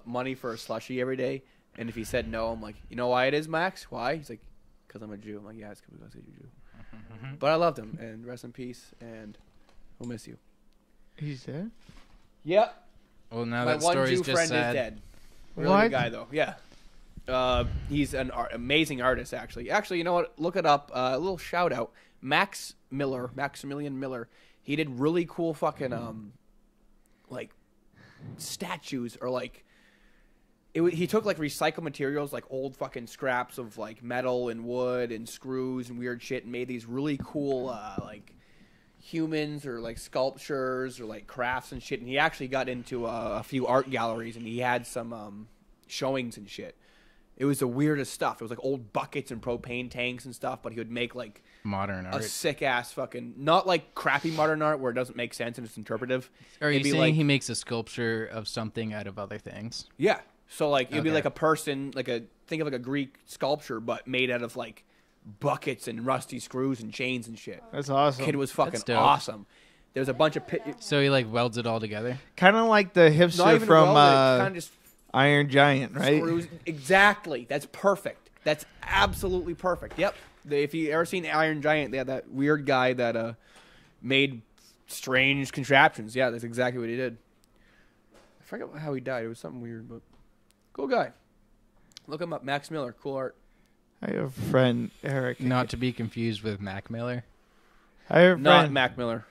money for a slushie every day, and if he said no, I'm like, you know why it is, Max? Why? He's like, because I'm a Jew. I'm like, yeah, it's because you're a Jew. But I loved him, and rest in peace, and we'll miss you. He's dead. Yep. Well, now My that one story's Jew just friend sad. is dead. Really What? good guy, though. Yeah. He's an amazing artist, actually. Actually, you know what? Look it up. A little shout out. Maximilian Miller. He did really cool fucking, like, statues or, like, he took, like, recycled materials, like old fucking scraps of, like, metal and wood and screws and weird shit and made these really cool, like, humans or, like, sculptures or, like, crafts and shit. And he actually got into a few art galleries and he had some showings and shit. It was the weirdest stuff. It was, like, old buckets and propane tanks and stuff, but he would make, like, Modern a art. sick-ass fucking... Not, like, crappy modern art where it doesn't make sense and it's interpretive. Are you It'd be saying like- he makes a sculpture of something out of other things? Yeah. So, like, it'd be Okay. like a person, like think of like a Greek sculpture, but made out of, like, buckets and rusty screws and chains and shit. That's awesome. Kid was fucking That's dope. awesome. There's a bunch of... So he like welds it all together. Kind of like the Not hipster even from kind of just Iron Giant, right? screws. Exactly. That's perfect. That's absolutely perfect. Yep. If you ever seen Iron Giant, they had that weird guy that made strange contraptions. Yeah, that's exactly what he did. I forget how he died. It was something weird, but cool guy. Look him up. Max Miller. Cool art. I have a friend, Eric. Not to be confused with Mac Miller. I have a Not friend, Mac Miller.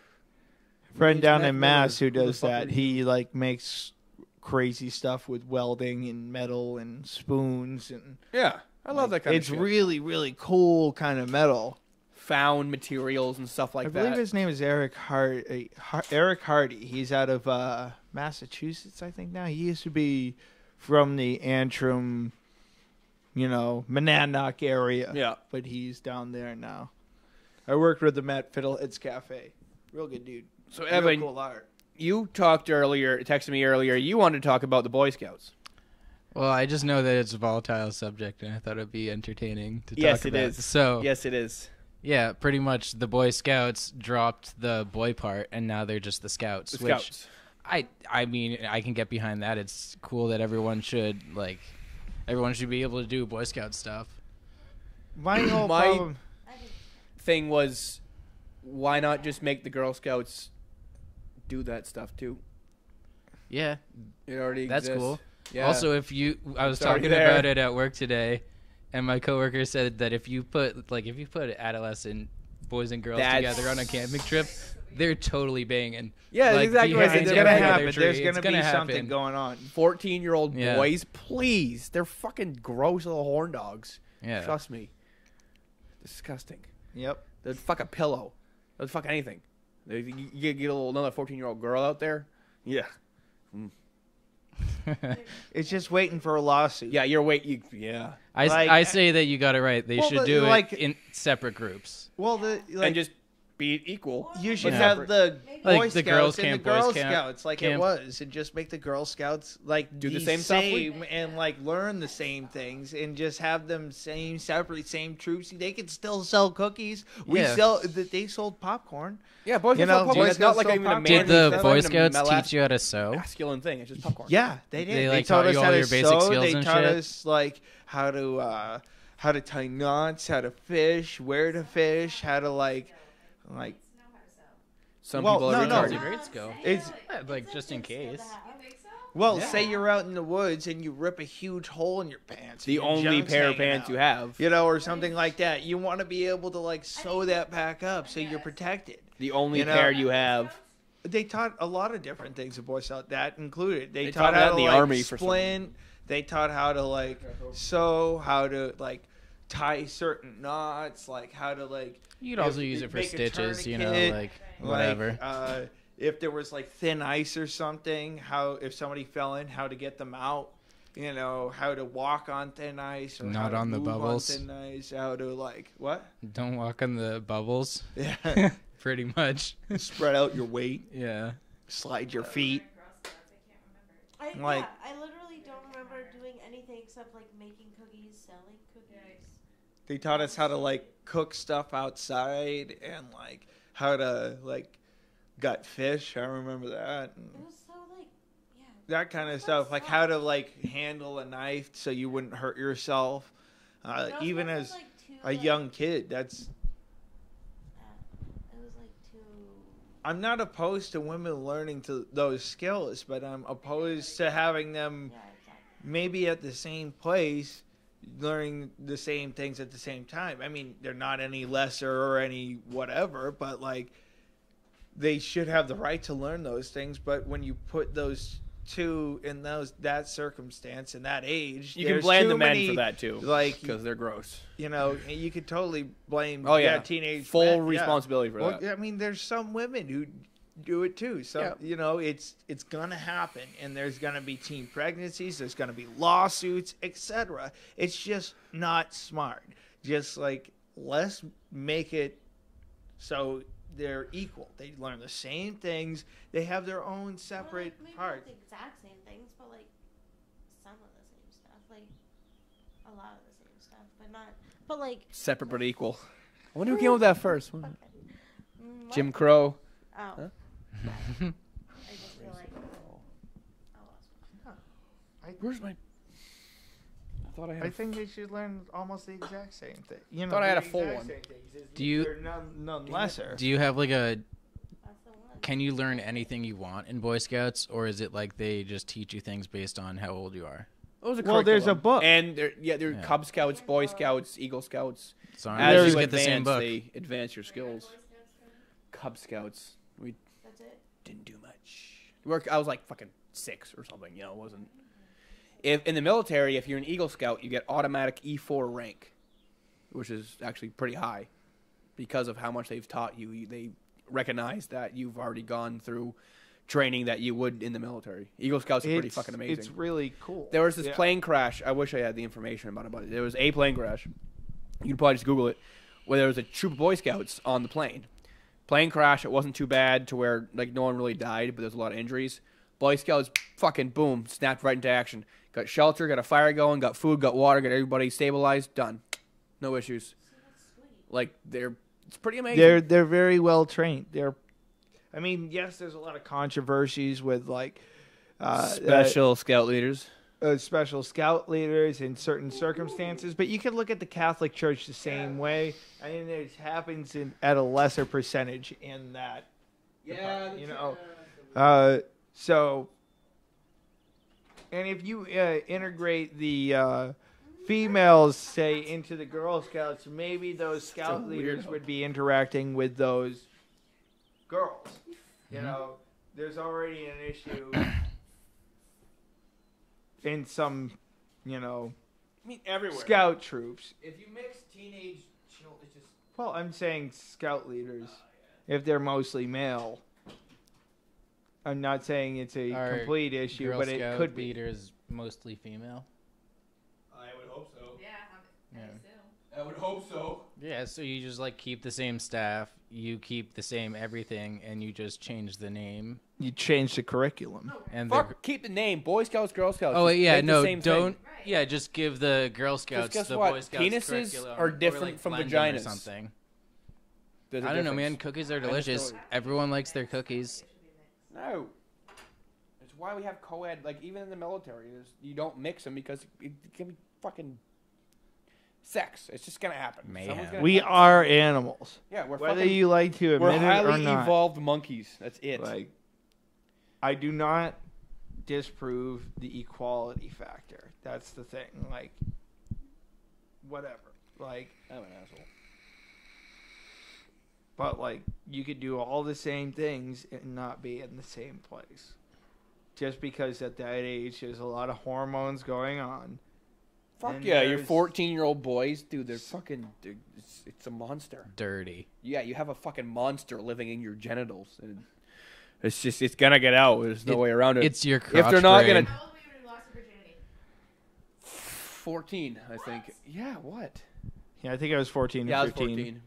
friend It's down Mac in Mass Miller. who Who the does fuck that. is He like makes crazy stuff with welding and metal and spoons and Yeah. I love that kind it's of shit. really really cool kind of metal. Found materials and stuff like I that. believe his name is Eric Eric Hardy. He's out of Massachusetts, I think now. He used to be from the Antrim, Monadnock area. Yeah. But he's down there now. I worked with him at Fiddleheads Cafe. Real good dude. So Real Evan, cool art. you texted me earlier. You wanted to talk about the Boy Scouts. Well, I just know that it's a volatile subject, and I thought it'd be entertaining to talk Yes, about. it is. So, Yes, it is. yeah, pretty much the Boy Scouts dropped the boy part, and now they're just the Scouts. The Scouts. I mean, I can get behind that. It's cool that everyone should be able to do Boy Scout stuff. My whole My- problem. Thing was, why not just make the Girl Scouts do that stuff too? Yeah, It already that's exists. cool. Yeah. Also, I was It's already talking there. about it at work today, and my coworker said that if you put adolescent boys and girls That's- together on a camping trip, they're totally banging. Yeah, Like, exactly the what I said. hands It's They're gonna together, happen. tree, There's it's gonna be something happen. going on. 14-year-old Yeah. boys, please. They're fucking gross little horn dogs. Yeah. Trust me. Disgusting. Yep. They'd fuck a pillow. They'd fuck anything. You get another 14-year-old girl out there. Yeah. It's just waiting for a lawsuit. Yeah, yeah. I say that you got it right. They Well, should but, do like- it in separate groups. Well, And just be equal. you should Yeah. have the Like Boy the Scouts girls and the camp, boys Girl camp- Scouts like it camp. was, and just make the Girl Scouts like Do the be same stuff and like learn the same things, and just have them same troops. They can still sell cookies. Yeah. They sold popcorn. Yeah, Boy You Scouts know, sell popcorn. Boy It's not Scouts like sell even a popcorn. Did man- the it's not Boy even a Scouts teach you how to sew? masculine thing? It's just popcorn. Yeah, they did. They, They like, taught taught us you how all to your basic sew. skills They and taught shit? us like how to tie knots, how to fish, where to fish, how to like. Some Well, people no, are no. Where'd retarded. your grades go? It's Like just in case. well, say you're out in the woods and you rip a huge hole in your pants. The and your only junk's pair of hanging pants out, you have. you know, or something like that. You want to be able to like sew that back up so you're protected. The only You know- pair you have. They taught a lot of different things at Boy Scout. That included they taught taught that how in to the like Army for some splint. They taught how to like sew, how to like tie certain knots, like how to like. You could also use it for make a stitches, you know, tourniquet, like whatever. Like, if there was like thin ice or something, how if somebody fell in, how to get them out. You know, how to walk on thin ice or how Not to on the move bubbles. On thin ice, how to like what? Don't walk on the bubbles. Yeah, Pretty much. spread out your weight, Yeah. slide your feet. I literally don't remember doing anything except like making cookies, selling cookies. They taught us how to like cook stuff outside and like how to like gut fish. I remember that. And It was so like, yeah. that kind of stuff, like how to like handle a knife so you wouldn't hurt yourself. Even as a young kid, that's. It was like too. I'm not opposed to women learning those skills, but I'm opposed to having them Yeah, exactly. maybe at the same place learning the same things at the same time. I mean, they're not any lesser or any whatever, but like they should have the right to learn those things. But when you put those two in that circumstance and that age, You can there's blame too the men many, for that too. like, because they're gross. you know, you could totally blame Oh yeah, teenage full men, yeah. responsibility for Well, that. I mean, there's some women who do it too. So Yeah. you know, it's gonna happen, and there's gonna be teen pregnancies. There's gonna be lawsuits, etc. It's just not smart. Just like let's make it so they're equal. They learn the same things. They have their own separate maybe parts. Not the exact same things, but like some of the same stuff, like a lot of the same stuff, but not. But like Separate but equal. I wonder who came up with that first. what? Jim Crow. Oh. Huh? I just feel like. Where's my? I thought I had. I think they should learn almost the exact same thing. You know, Thought I had the a full exact one. same things. It's- Do you- they're none lesser. Do you have like a That's the one. can you learn anything you want in Boy Scouts, or is it like they just teach you things based on how old you are? It was a Well, there's a curriculum. book. and there's Yeah. Cub Scouts, Boy Scouts, Eagle Scouts. So As you you get the same advance, book. they advance your skills. Cub Scouts, we That's it. didn't do much. I was like fucking 6 or something. You know, it wasn't. If in the military, if you're an Eagle Scout, you get automatic E4 rank, which is actually pretty high, because of how much they've taught you. They recognize that you've already gone through training that you would in the military. Eagle Scouts are pretty fucking amazing. It's really cool. There was this Yeah. plane crash. I wish I had the information about it, but there was a plane crash. You can probably just Google it, where there was a troop of Boy Scouts on the plane. Plane crash. It wasn't too bad to where like no one really died, but there's a lot of injuries. Boy Scouts, fucking boom, snapped right into action. Got shelter, got a fire going, got food, got water, got everybody stabilized. Done. No issues. Like it's pretty amazing. They're very well trained. I mean, yes, there's a lot of controversies with like Special scout leaders. Special scout leaders in certain circumstances, but you can look at the Catholic Church the same way. I mean, it happens at a lesser percentage in that. Yeah, you know. So, and if you integrate the females, say, into the Girl Scouts, maybe those scout leaders would be interacting with those girls. You know, there's already an issue in some, you know, I mean, everywhere. scout troops. If you mix teenage children, it's just. Well, I'm saying scout leaders, if they're mostly male. I'm not saying it's a complete issue, Girl but it Scout could be. leaders mostly female. I would hope so. Yeah, I would hope so. Yeah, so you just like keep the same staff, you keep the same everything, and you just change the name. You change the curriculum. And Fuck, keep the name. Boy Scouts, Girl Scouts. oh Just yeah, make the no, same don't. thing. Yeah, just give the Girl Scouts guess the what? Boy Scouts Penises curriculum, are or, different like, from blend them or vaginas. something. There's a I don't know, difference. man. Cookies are just delicious. don't- Everyone likes their cookies. No. It's why we have co-ed. Like, even in the military, you don't mix them because it can be fucking sex. It's just going to happen. Mayhem. Someone's gonna We have- are animals. Yeah, we're Whether fucking, you like to we're admit it or highly not. evolved monkeys. That's it. Like, I do not disprove the equality factor. That's the thing. Like, whatever. Like, I'm an asshole. but like, you could do all the same things and not be in the same place. Just because at that age there's a lot of hormones going on. Fuck And yeah, you're there's- 14-year-old boys, dude. They're fucking. It's a monster. Dirty. Yeah, you have a fucking monster living in your genitals, and it's gonna get out. There's no way around it. It's your crotch if they're not brain. gonna. How old were you when you lost your virginity? 14, I think. Yeah, what? Yeah, I think I was 14 Yeah, I or was 15. 14.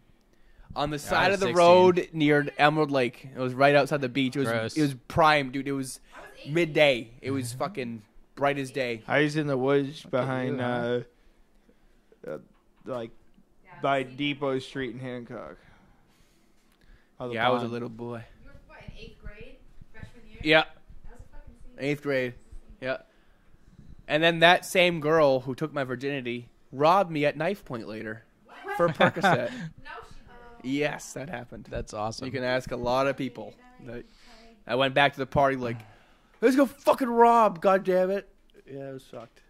On the side was of the 16. road near Emerald Lake. It was right outside the beach. Gross. It was prime, dude. It was midday. It was fucking bright as day. I was in the woods behind, you, like, by Depot Street in Hancock. Oh, the Yeah, I was a pond. little boy. You were what, in 8th grade? Freshman year? Yeah, That was a fucking scene. 8th grade. Yeah. And then that same girl who took my virginity robbed me at knife point later for a Percocet. No, she Yes, that happened. That's awesome. You can ask a lot of people. I went back to the party like, let's go fucking rob, god damn it. Yeah, it was sucked.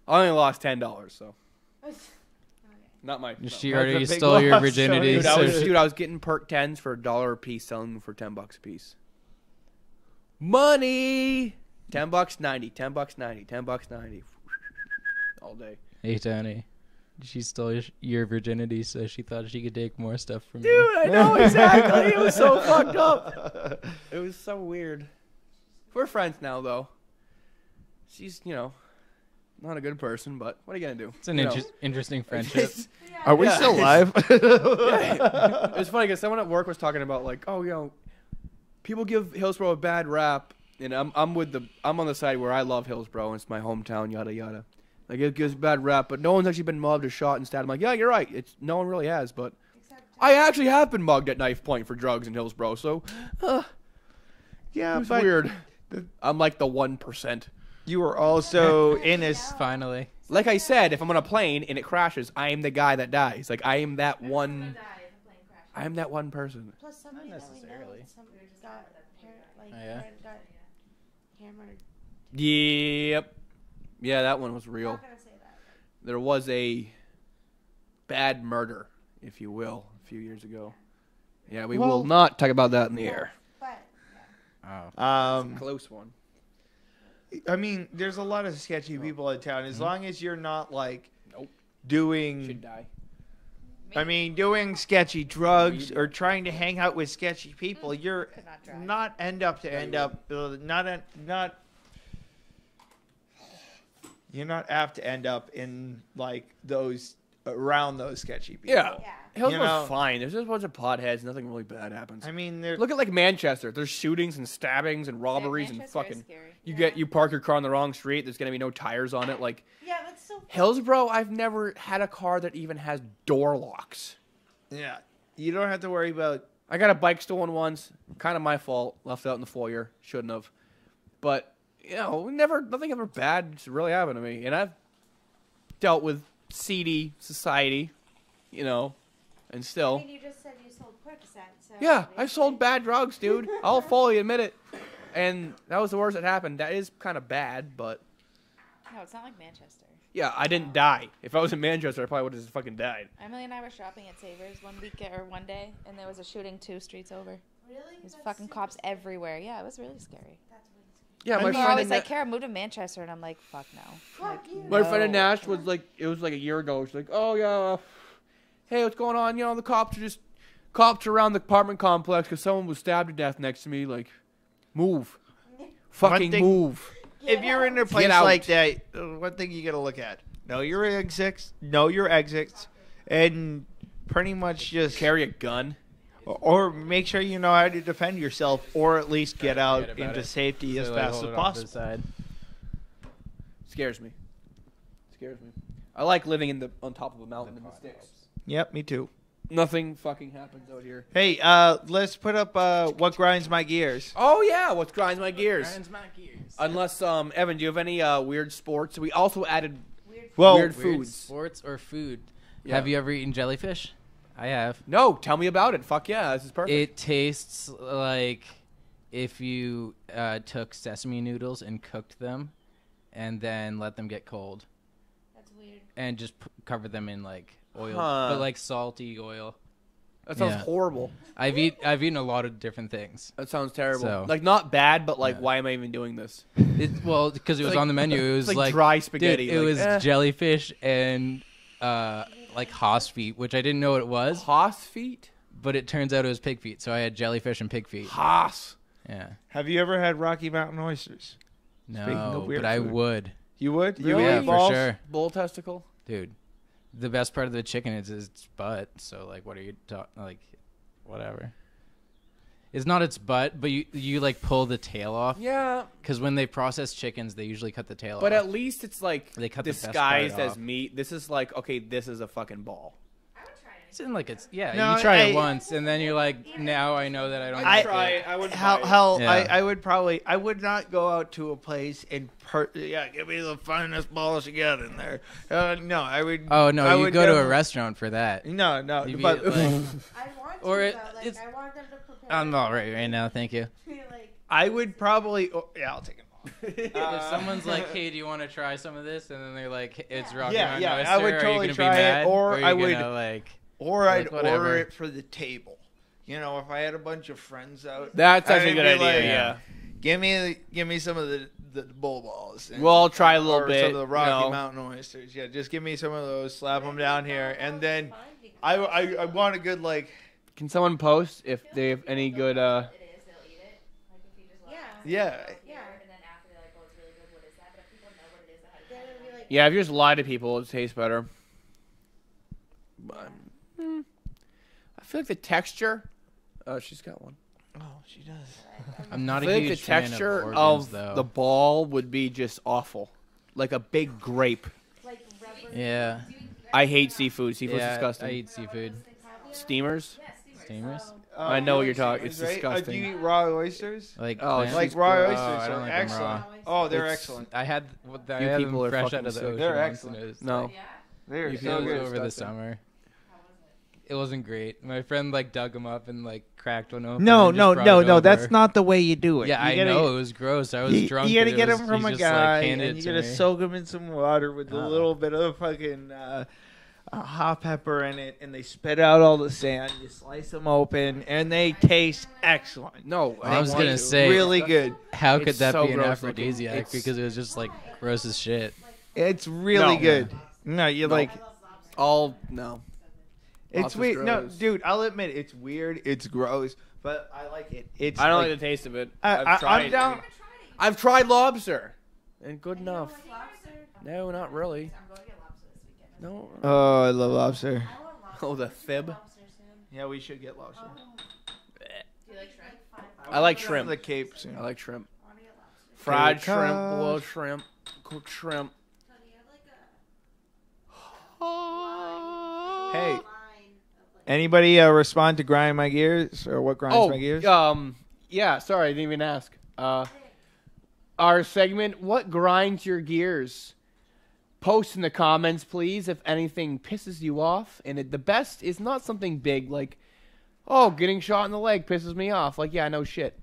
I only lost $10, so. Not my. She That's a already big stole your loss, virginity. Dude, So I was getting perk 10s for $1 a piece, selling them for $10 a piece. Money! $10, $90, $10, $90, $10, $90. All day. hey, Tony. She stole your virginity, so she thought she could take more stuff from Dude, you. I know exactly. It was so fucked up. It was so weird. We're friends now, though. She's, not a good person, but what are you gonna do? It's an interesting friendship. Are we Yeah. still live? It was funny because someone at work was talking about like, oh, people give Hillsborough a bad rap, and I'm on the side where I love Hillsborough and it's my hometown, yada yada. Like it gives a bad rap, but no one's actually been mugged or shot instead. I'm like, yeah, you're right. No one really has, but I actually have been mugged at knife point for drugs in Hillsborough, so Yeah, it's but weird. I'm like the 1%. you were also in a Finally. Like I said, if I'm on a plane and it crashes, I am the guy that dies. Like I am that one. I am that one person. Plus, somebody that we know, necessarily. somebody got Oh, yeah? got hammered. Yep. Yeah, that one was I'm real. not gonna say that. There was a bad murder, if you will, a few years ago. Yeah, we will not talk about that in the air. But Oh. Close one. I mean, there's a lot of sketchy people in town. As long as you're not like Nope. doing, Should die. I mean, doing sketchy drugs or trying to hang out with sketchy people, you're Could not drive. not end up you're not apt to end up in like those around those sketchy people. Yeah. yeah. Hillsborough's fine. There's just a bunch of potheads. Nothing really bad happens. I mean, Look at like Manchester. There's shootings and stabbings and robberies and Manchester is fucking. scary. You park your car on the wrong street. There's gonna be no tires on it. Like Yeah, that's so. Hillsborough, I've never had a car that even has door locks. yeah, you don't have to worry about. I got a bike stolen once. Kind of my fault. Left out in the foyer. Shouldn't have. But nothing ever bad just really happened to me. And I've dealt with seedy society, and still. I mean, you just said you sold Percocet, so. Yeah, I sold bad drugs, dude. I'll fully admit it. And that was the worst that happened. That is kind of bad, but No, it's not like Manchester. yeah, I didn't die. If I was in Manchester, I probably would have just fucking died. Emily and I were shopping at Savers one day, and there was a shooting 2 streets over. Really? There's That's fucking super cops scary. everywhere. Yeah, it was really scary. That's really scary. Yeah, my People are friend always in like, Kara, move to Manchester, and I'm like, fuck no. Fuck you. my friend in Nash was like, it was like a year ago. She's like, oh yeah, hey, what's going on? The cops are around the apartment complex because someone was stabbed to death next to me. Like, move, fucking thing- move. If you're in a place out. like that, one thing you gotta look at: know your exits, and pretty much just Carry a gun. or make sure you know how to defend yourself, or at least get out Forget about into it. safety So, as like, fast hold as it off to the possible. side. Scares me. I like living on top of a mountain in the sticks. Yep, me too. Nothing fucking happens out here. Hey, let's put up what grinds my gears. Oh yeah, what grinds my gears? Grinds my gears. Unless Evan, do you have any weird sports? We also added Well, weird Weird foods. sports or food? Yeah. Have you ever eaten jellyfish? I have. No, tell me about it. Fuck yeah, this is perfect. It tastes like if you took sesame noodles and cooked them, and then let them get cold, That's weird. and just cover them in like oil, Huh. but like salty oil. that sounds yeah. horrible. I've eaten a lot of different things. That sounds terrible. So- Like not bad, but like Yeah. why am I even doing this? Well, because it was like- on the menu. It was It's like dry spaghetti. Dude, it like, was jellyfish and like horse feet, which I didn't know what it was, Hoss feet. but it turns out it was pig feet. So I had jellyfish and pig feet. Hoss. Yeah. have you ever had Rocky Mountain oysters? Speaking of No, weird but I food. would, You would? Really? You Yeah, eat for balls? sure. Bull testicle. dude. The best part of the chicken is its butt. So like, what are you like? Whatever. It's not its butt, but you like pull the tail off. Yeah, Because when they process chickens, they usually cut the tail but off. at least it's like They cut the best disguised part as off. meat. This is like okay, this is a fucking ball. It's in like it's yeah. No, you try I- it once, and then you're like, now I know that I don't. I- like it. I would Hell, Yeah. I would not go out to a place and give me the finest balls you got in there. No, I would. Oh no, I you would go to a definitely- restaurant for that. No, You'd be but like, I want to, Or though. it- Like, it's- I want them to prepare. I'm all right now, thank you. Like, I would probably. Oh, yeah, I'll take it. If someone's like, "Hey, do you want to try some of this?" and then they're like, "It's Rocky Yeah, Mountain yeah, Oyster," I would are totally you gonna try it, be mad, or are you I would- gonna, like. Or Like, I'd whatever. order it for the table. You know, if I had a bunch of friends out, That's actually a I'd good be idea. like, Yeah. give me some of the bull balls. And, We'll all try a little or bit, Some of the Rocky you know. Mountain oysters. Yeah, just give me some of those. Slap them down here, and then finding I want a good like. Can someone post if they have any good? It is. They'll eat it. Like if you just let Yeah. them Yeah. Yeah. and then after they're like, "Oh, it's really good. What is that?" But if people know what it is ahead of They're time, gonna be like, Yeah, if you just lie to people, it tastes better. But, I feel like the texture. Oh, she's got one. Oh, she does. I'm not I a feel like the huge fan texture of organs, of though. the ball would be just awful, like a big grape. like rubber. Yeah, I hate seafood. Seafood's yeah. disgusting. I eat seafood. Steamers. Steamers. I know what you're talking. It's Right? disgusting. Do you eat raw oysters? Like Oh, clams? Like raw gross. oysters Oh, I don't are like them excellent. raw. Oh, they're It's- excellent. I had I You had people them are fresh fucking out of the sick. ocean They're once, excellent. and it was No. They're You It people was are over the disgusting. summer. It wasn't great. My friend like dug them up and like cracked one open. No, and just no, brought no, it no. That's over. not the way you do it. Yeah, You I gotta- know it was gross. I was drunk. You gotta and get it was, them from he a just, guy, like, handed and it you to gotta me. soak them in some water with a Oh. little bit of fucking hot pepper in it, and they spit out all the sand. You slice them open, and they taste excellent. No, I was don't gonna want to. say- Really good. How could It's that so be an gross looking. aphrodisiac? It's- Because it was just like gross as shit. It's really No. good. No, you like. All no. It's Lobster's weird. No, gross. dude, I'll admit it's weird. It's gross, but I like it. It's. I don't like the taste of it. I've I'm tried. down. I've tried lobster, and good enough. Lobster. No, not really. No. Oh, I love lobster. I want Oh, the fib. Lobster soon. Yeah, we should get lobster. Do you like shrimp? I like shrimp. The Cape soon. I like shrimp. I want to get lobster. Fried Good shrimp, gosh. boiled shrimp, cooked shrimp. Tony, you have like Hey, a line of like. anybody respond to grind my gears or what grinds my gears? Yeah. Sorry, I didn't even ask. Our segment, what grinds your gears? Post in the comments, please, if anything pisses you off. And the best is not something big like, oh, getting shot in the leg pisses me off. Like, yeah, no shit.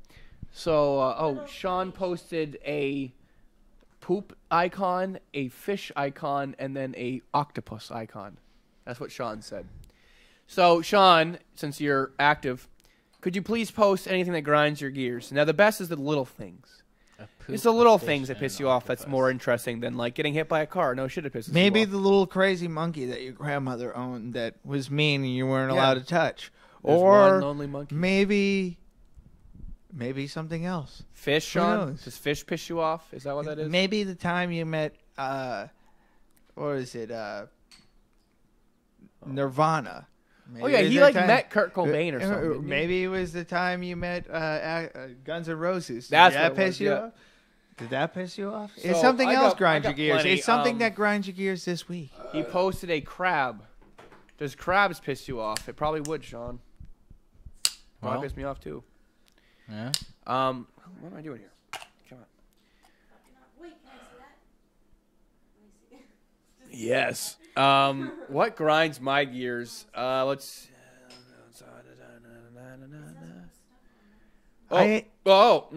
So, Sean posted a poop icon, a fish icon, and then a octopus icon. That's what Sean said. So, Sean, since you're active, could you please post anything that grinds your gears? Now, the best is the little things. It's the little things that piss you off that's more interesting than, like, getting hit by a car. No shit, it pisses Maybe you off. the little crazy monkey that your grandmother owned that was mean and you weren't allowed to touch. There's or one lonely monkey. maybe something else. Fish, Sean? knows? Does fish piss you off? Is that what that is? Maybe the time you met, what is it, Nirvana. Maybe Oh, yeah, it was he, that like, time- met Kurt Cobain or something, didn't he? Maybe it was the time you met Guns N' Roses. Did That's that what it piss was, you yeah. off? Did that piss you off? So, It's something I else got- grinds I your got gears. plenty, It's something that grinds your gears this week. He posted a crab. Does crabs piss you off? It probably would, Sean. Probably Well. piss me off, too. Yeah. What am I doing here? Come on. Wait, can I see that? Let me see. Yes. What grinds my gears? Let's. Oh.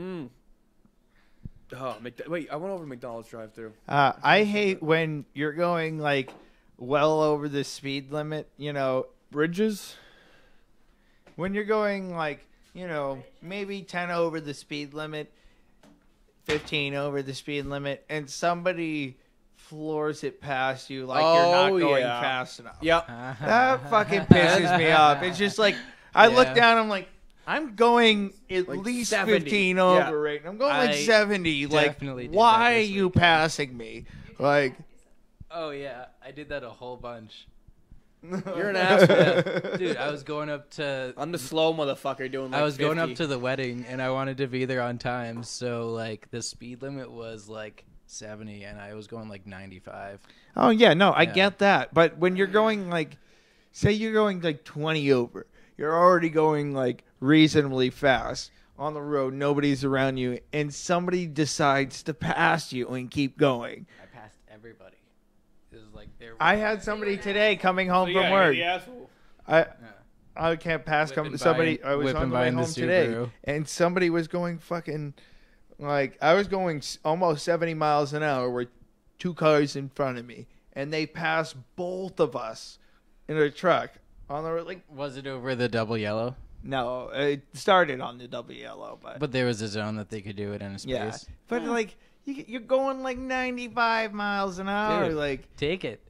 Wait, I went over to McDonald's drive-thru. I hate when you're going like well over the speed limit. You know, Bridges. when you're going like maybe 10 over the speed limit, 15 over the speed limit, and somebody floors it past you like you're not Oh, going yeah. fast enough. Yep. That fucking pisses me off. It's just like I look Yeah. down, I'm like, I'm going at Like least 70. 15 over Yeah. right now. I'm going like I 70. Like, definitely did why that are this you weekend. passing me? Like, Oh yeah, I did that a whole bunch. You're an asshole. Dude, I was going up to I'm the slow motherfucker doing like I was going up 50. to the wedding and I wanted to be there on time, so like the speed limit was like 70 and I was going like 95. Oh yeah, no, I Yeah. get that. But when you're going like, say you're going like 20 over, you're already going like reasonably fast on the road. Nobody's around you, and somebody decides to pass you and keep going. I passed everybody. It was like there. I had somebody today coming home So, from yeah, work. you're the asshole. I can't pass Whipping somebody. by- I was whipping on the by way in the home today, Subaru. and somebody was going fucking like I was going almost 70 miles an hour with two cars in front of me, and they passed both of us in a truck on the road. Like, Was it over the double yellow? no, it started on the double yellow, But there was a zone that they could do it in a space. yeah, but like you're going like 95 miles an hour, Dude. like. Take it.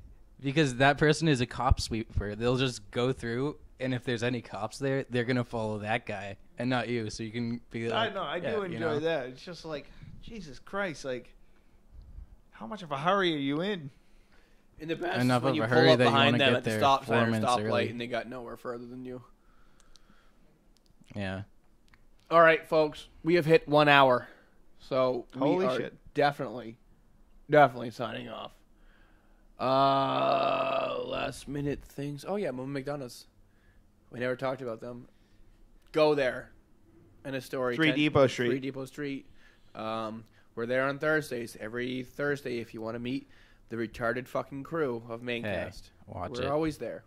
Because that person is a cop sweeper. They'll just go through, and if there's any cops there, they're going to follow that guy and not you. So you can be like, I know, I do yeah, enjoy you know? that. It's just like, Jesus Christ, like, how much of a hurry are you in? In the best, Enough when of you a pull hurry up that you behind wanna them get at the there stop 4 sign or minutes stoplight early. and they got nowhere further than you. Yeah. All right, folks, we have hit 1 hour, so Holy we are shit. definitely signing off. Last minute things. Oh yeah, Mama McDonald's. We never talked about them. Go there. In a story. 3 Depot Street. 3 Depot Street. We're there on Thursdays. Every Thursday, if you want to meet the retarded fucking crew of Maincast. watch We're it. always there.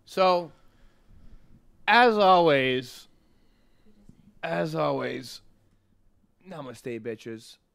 So, as always, namaste, bitches.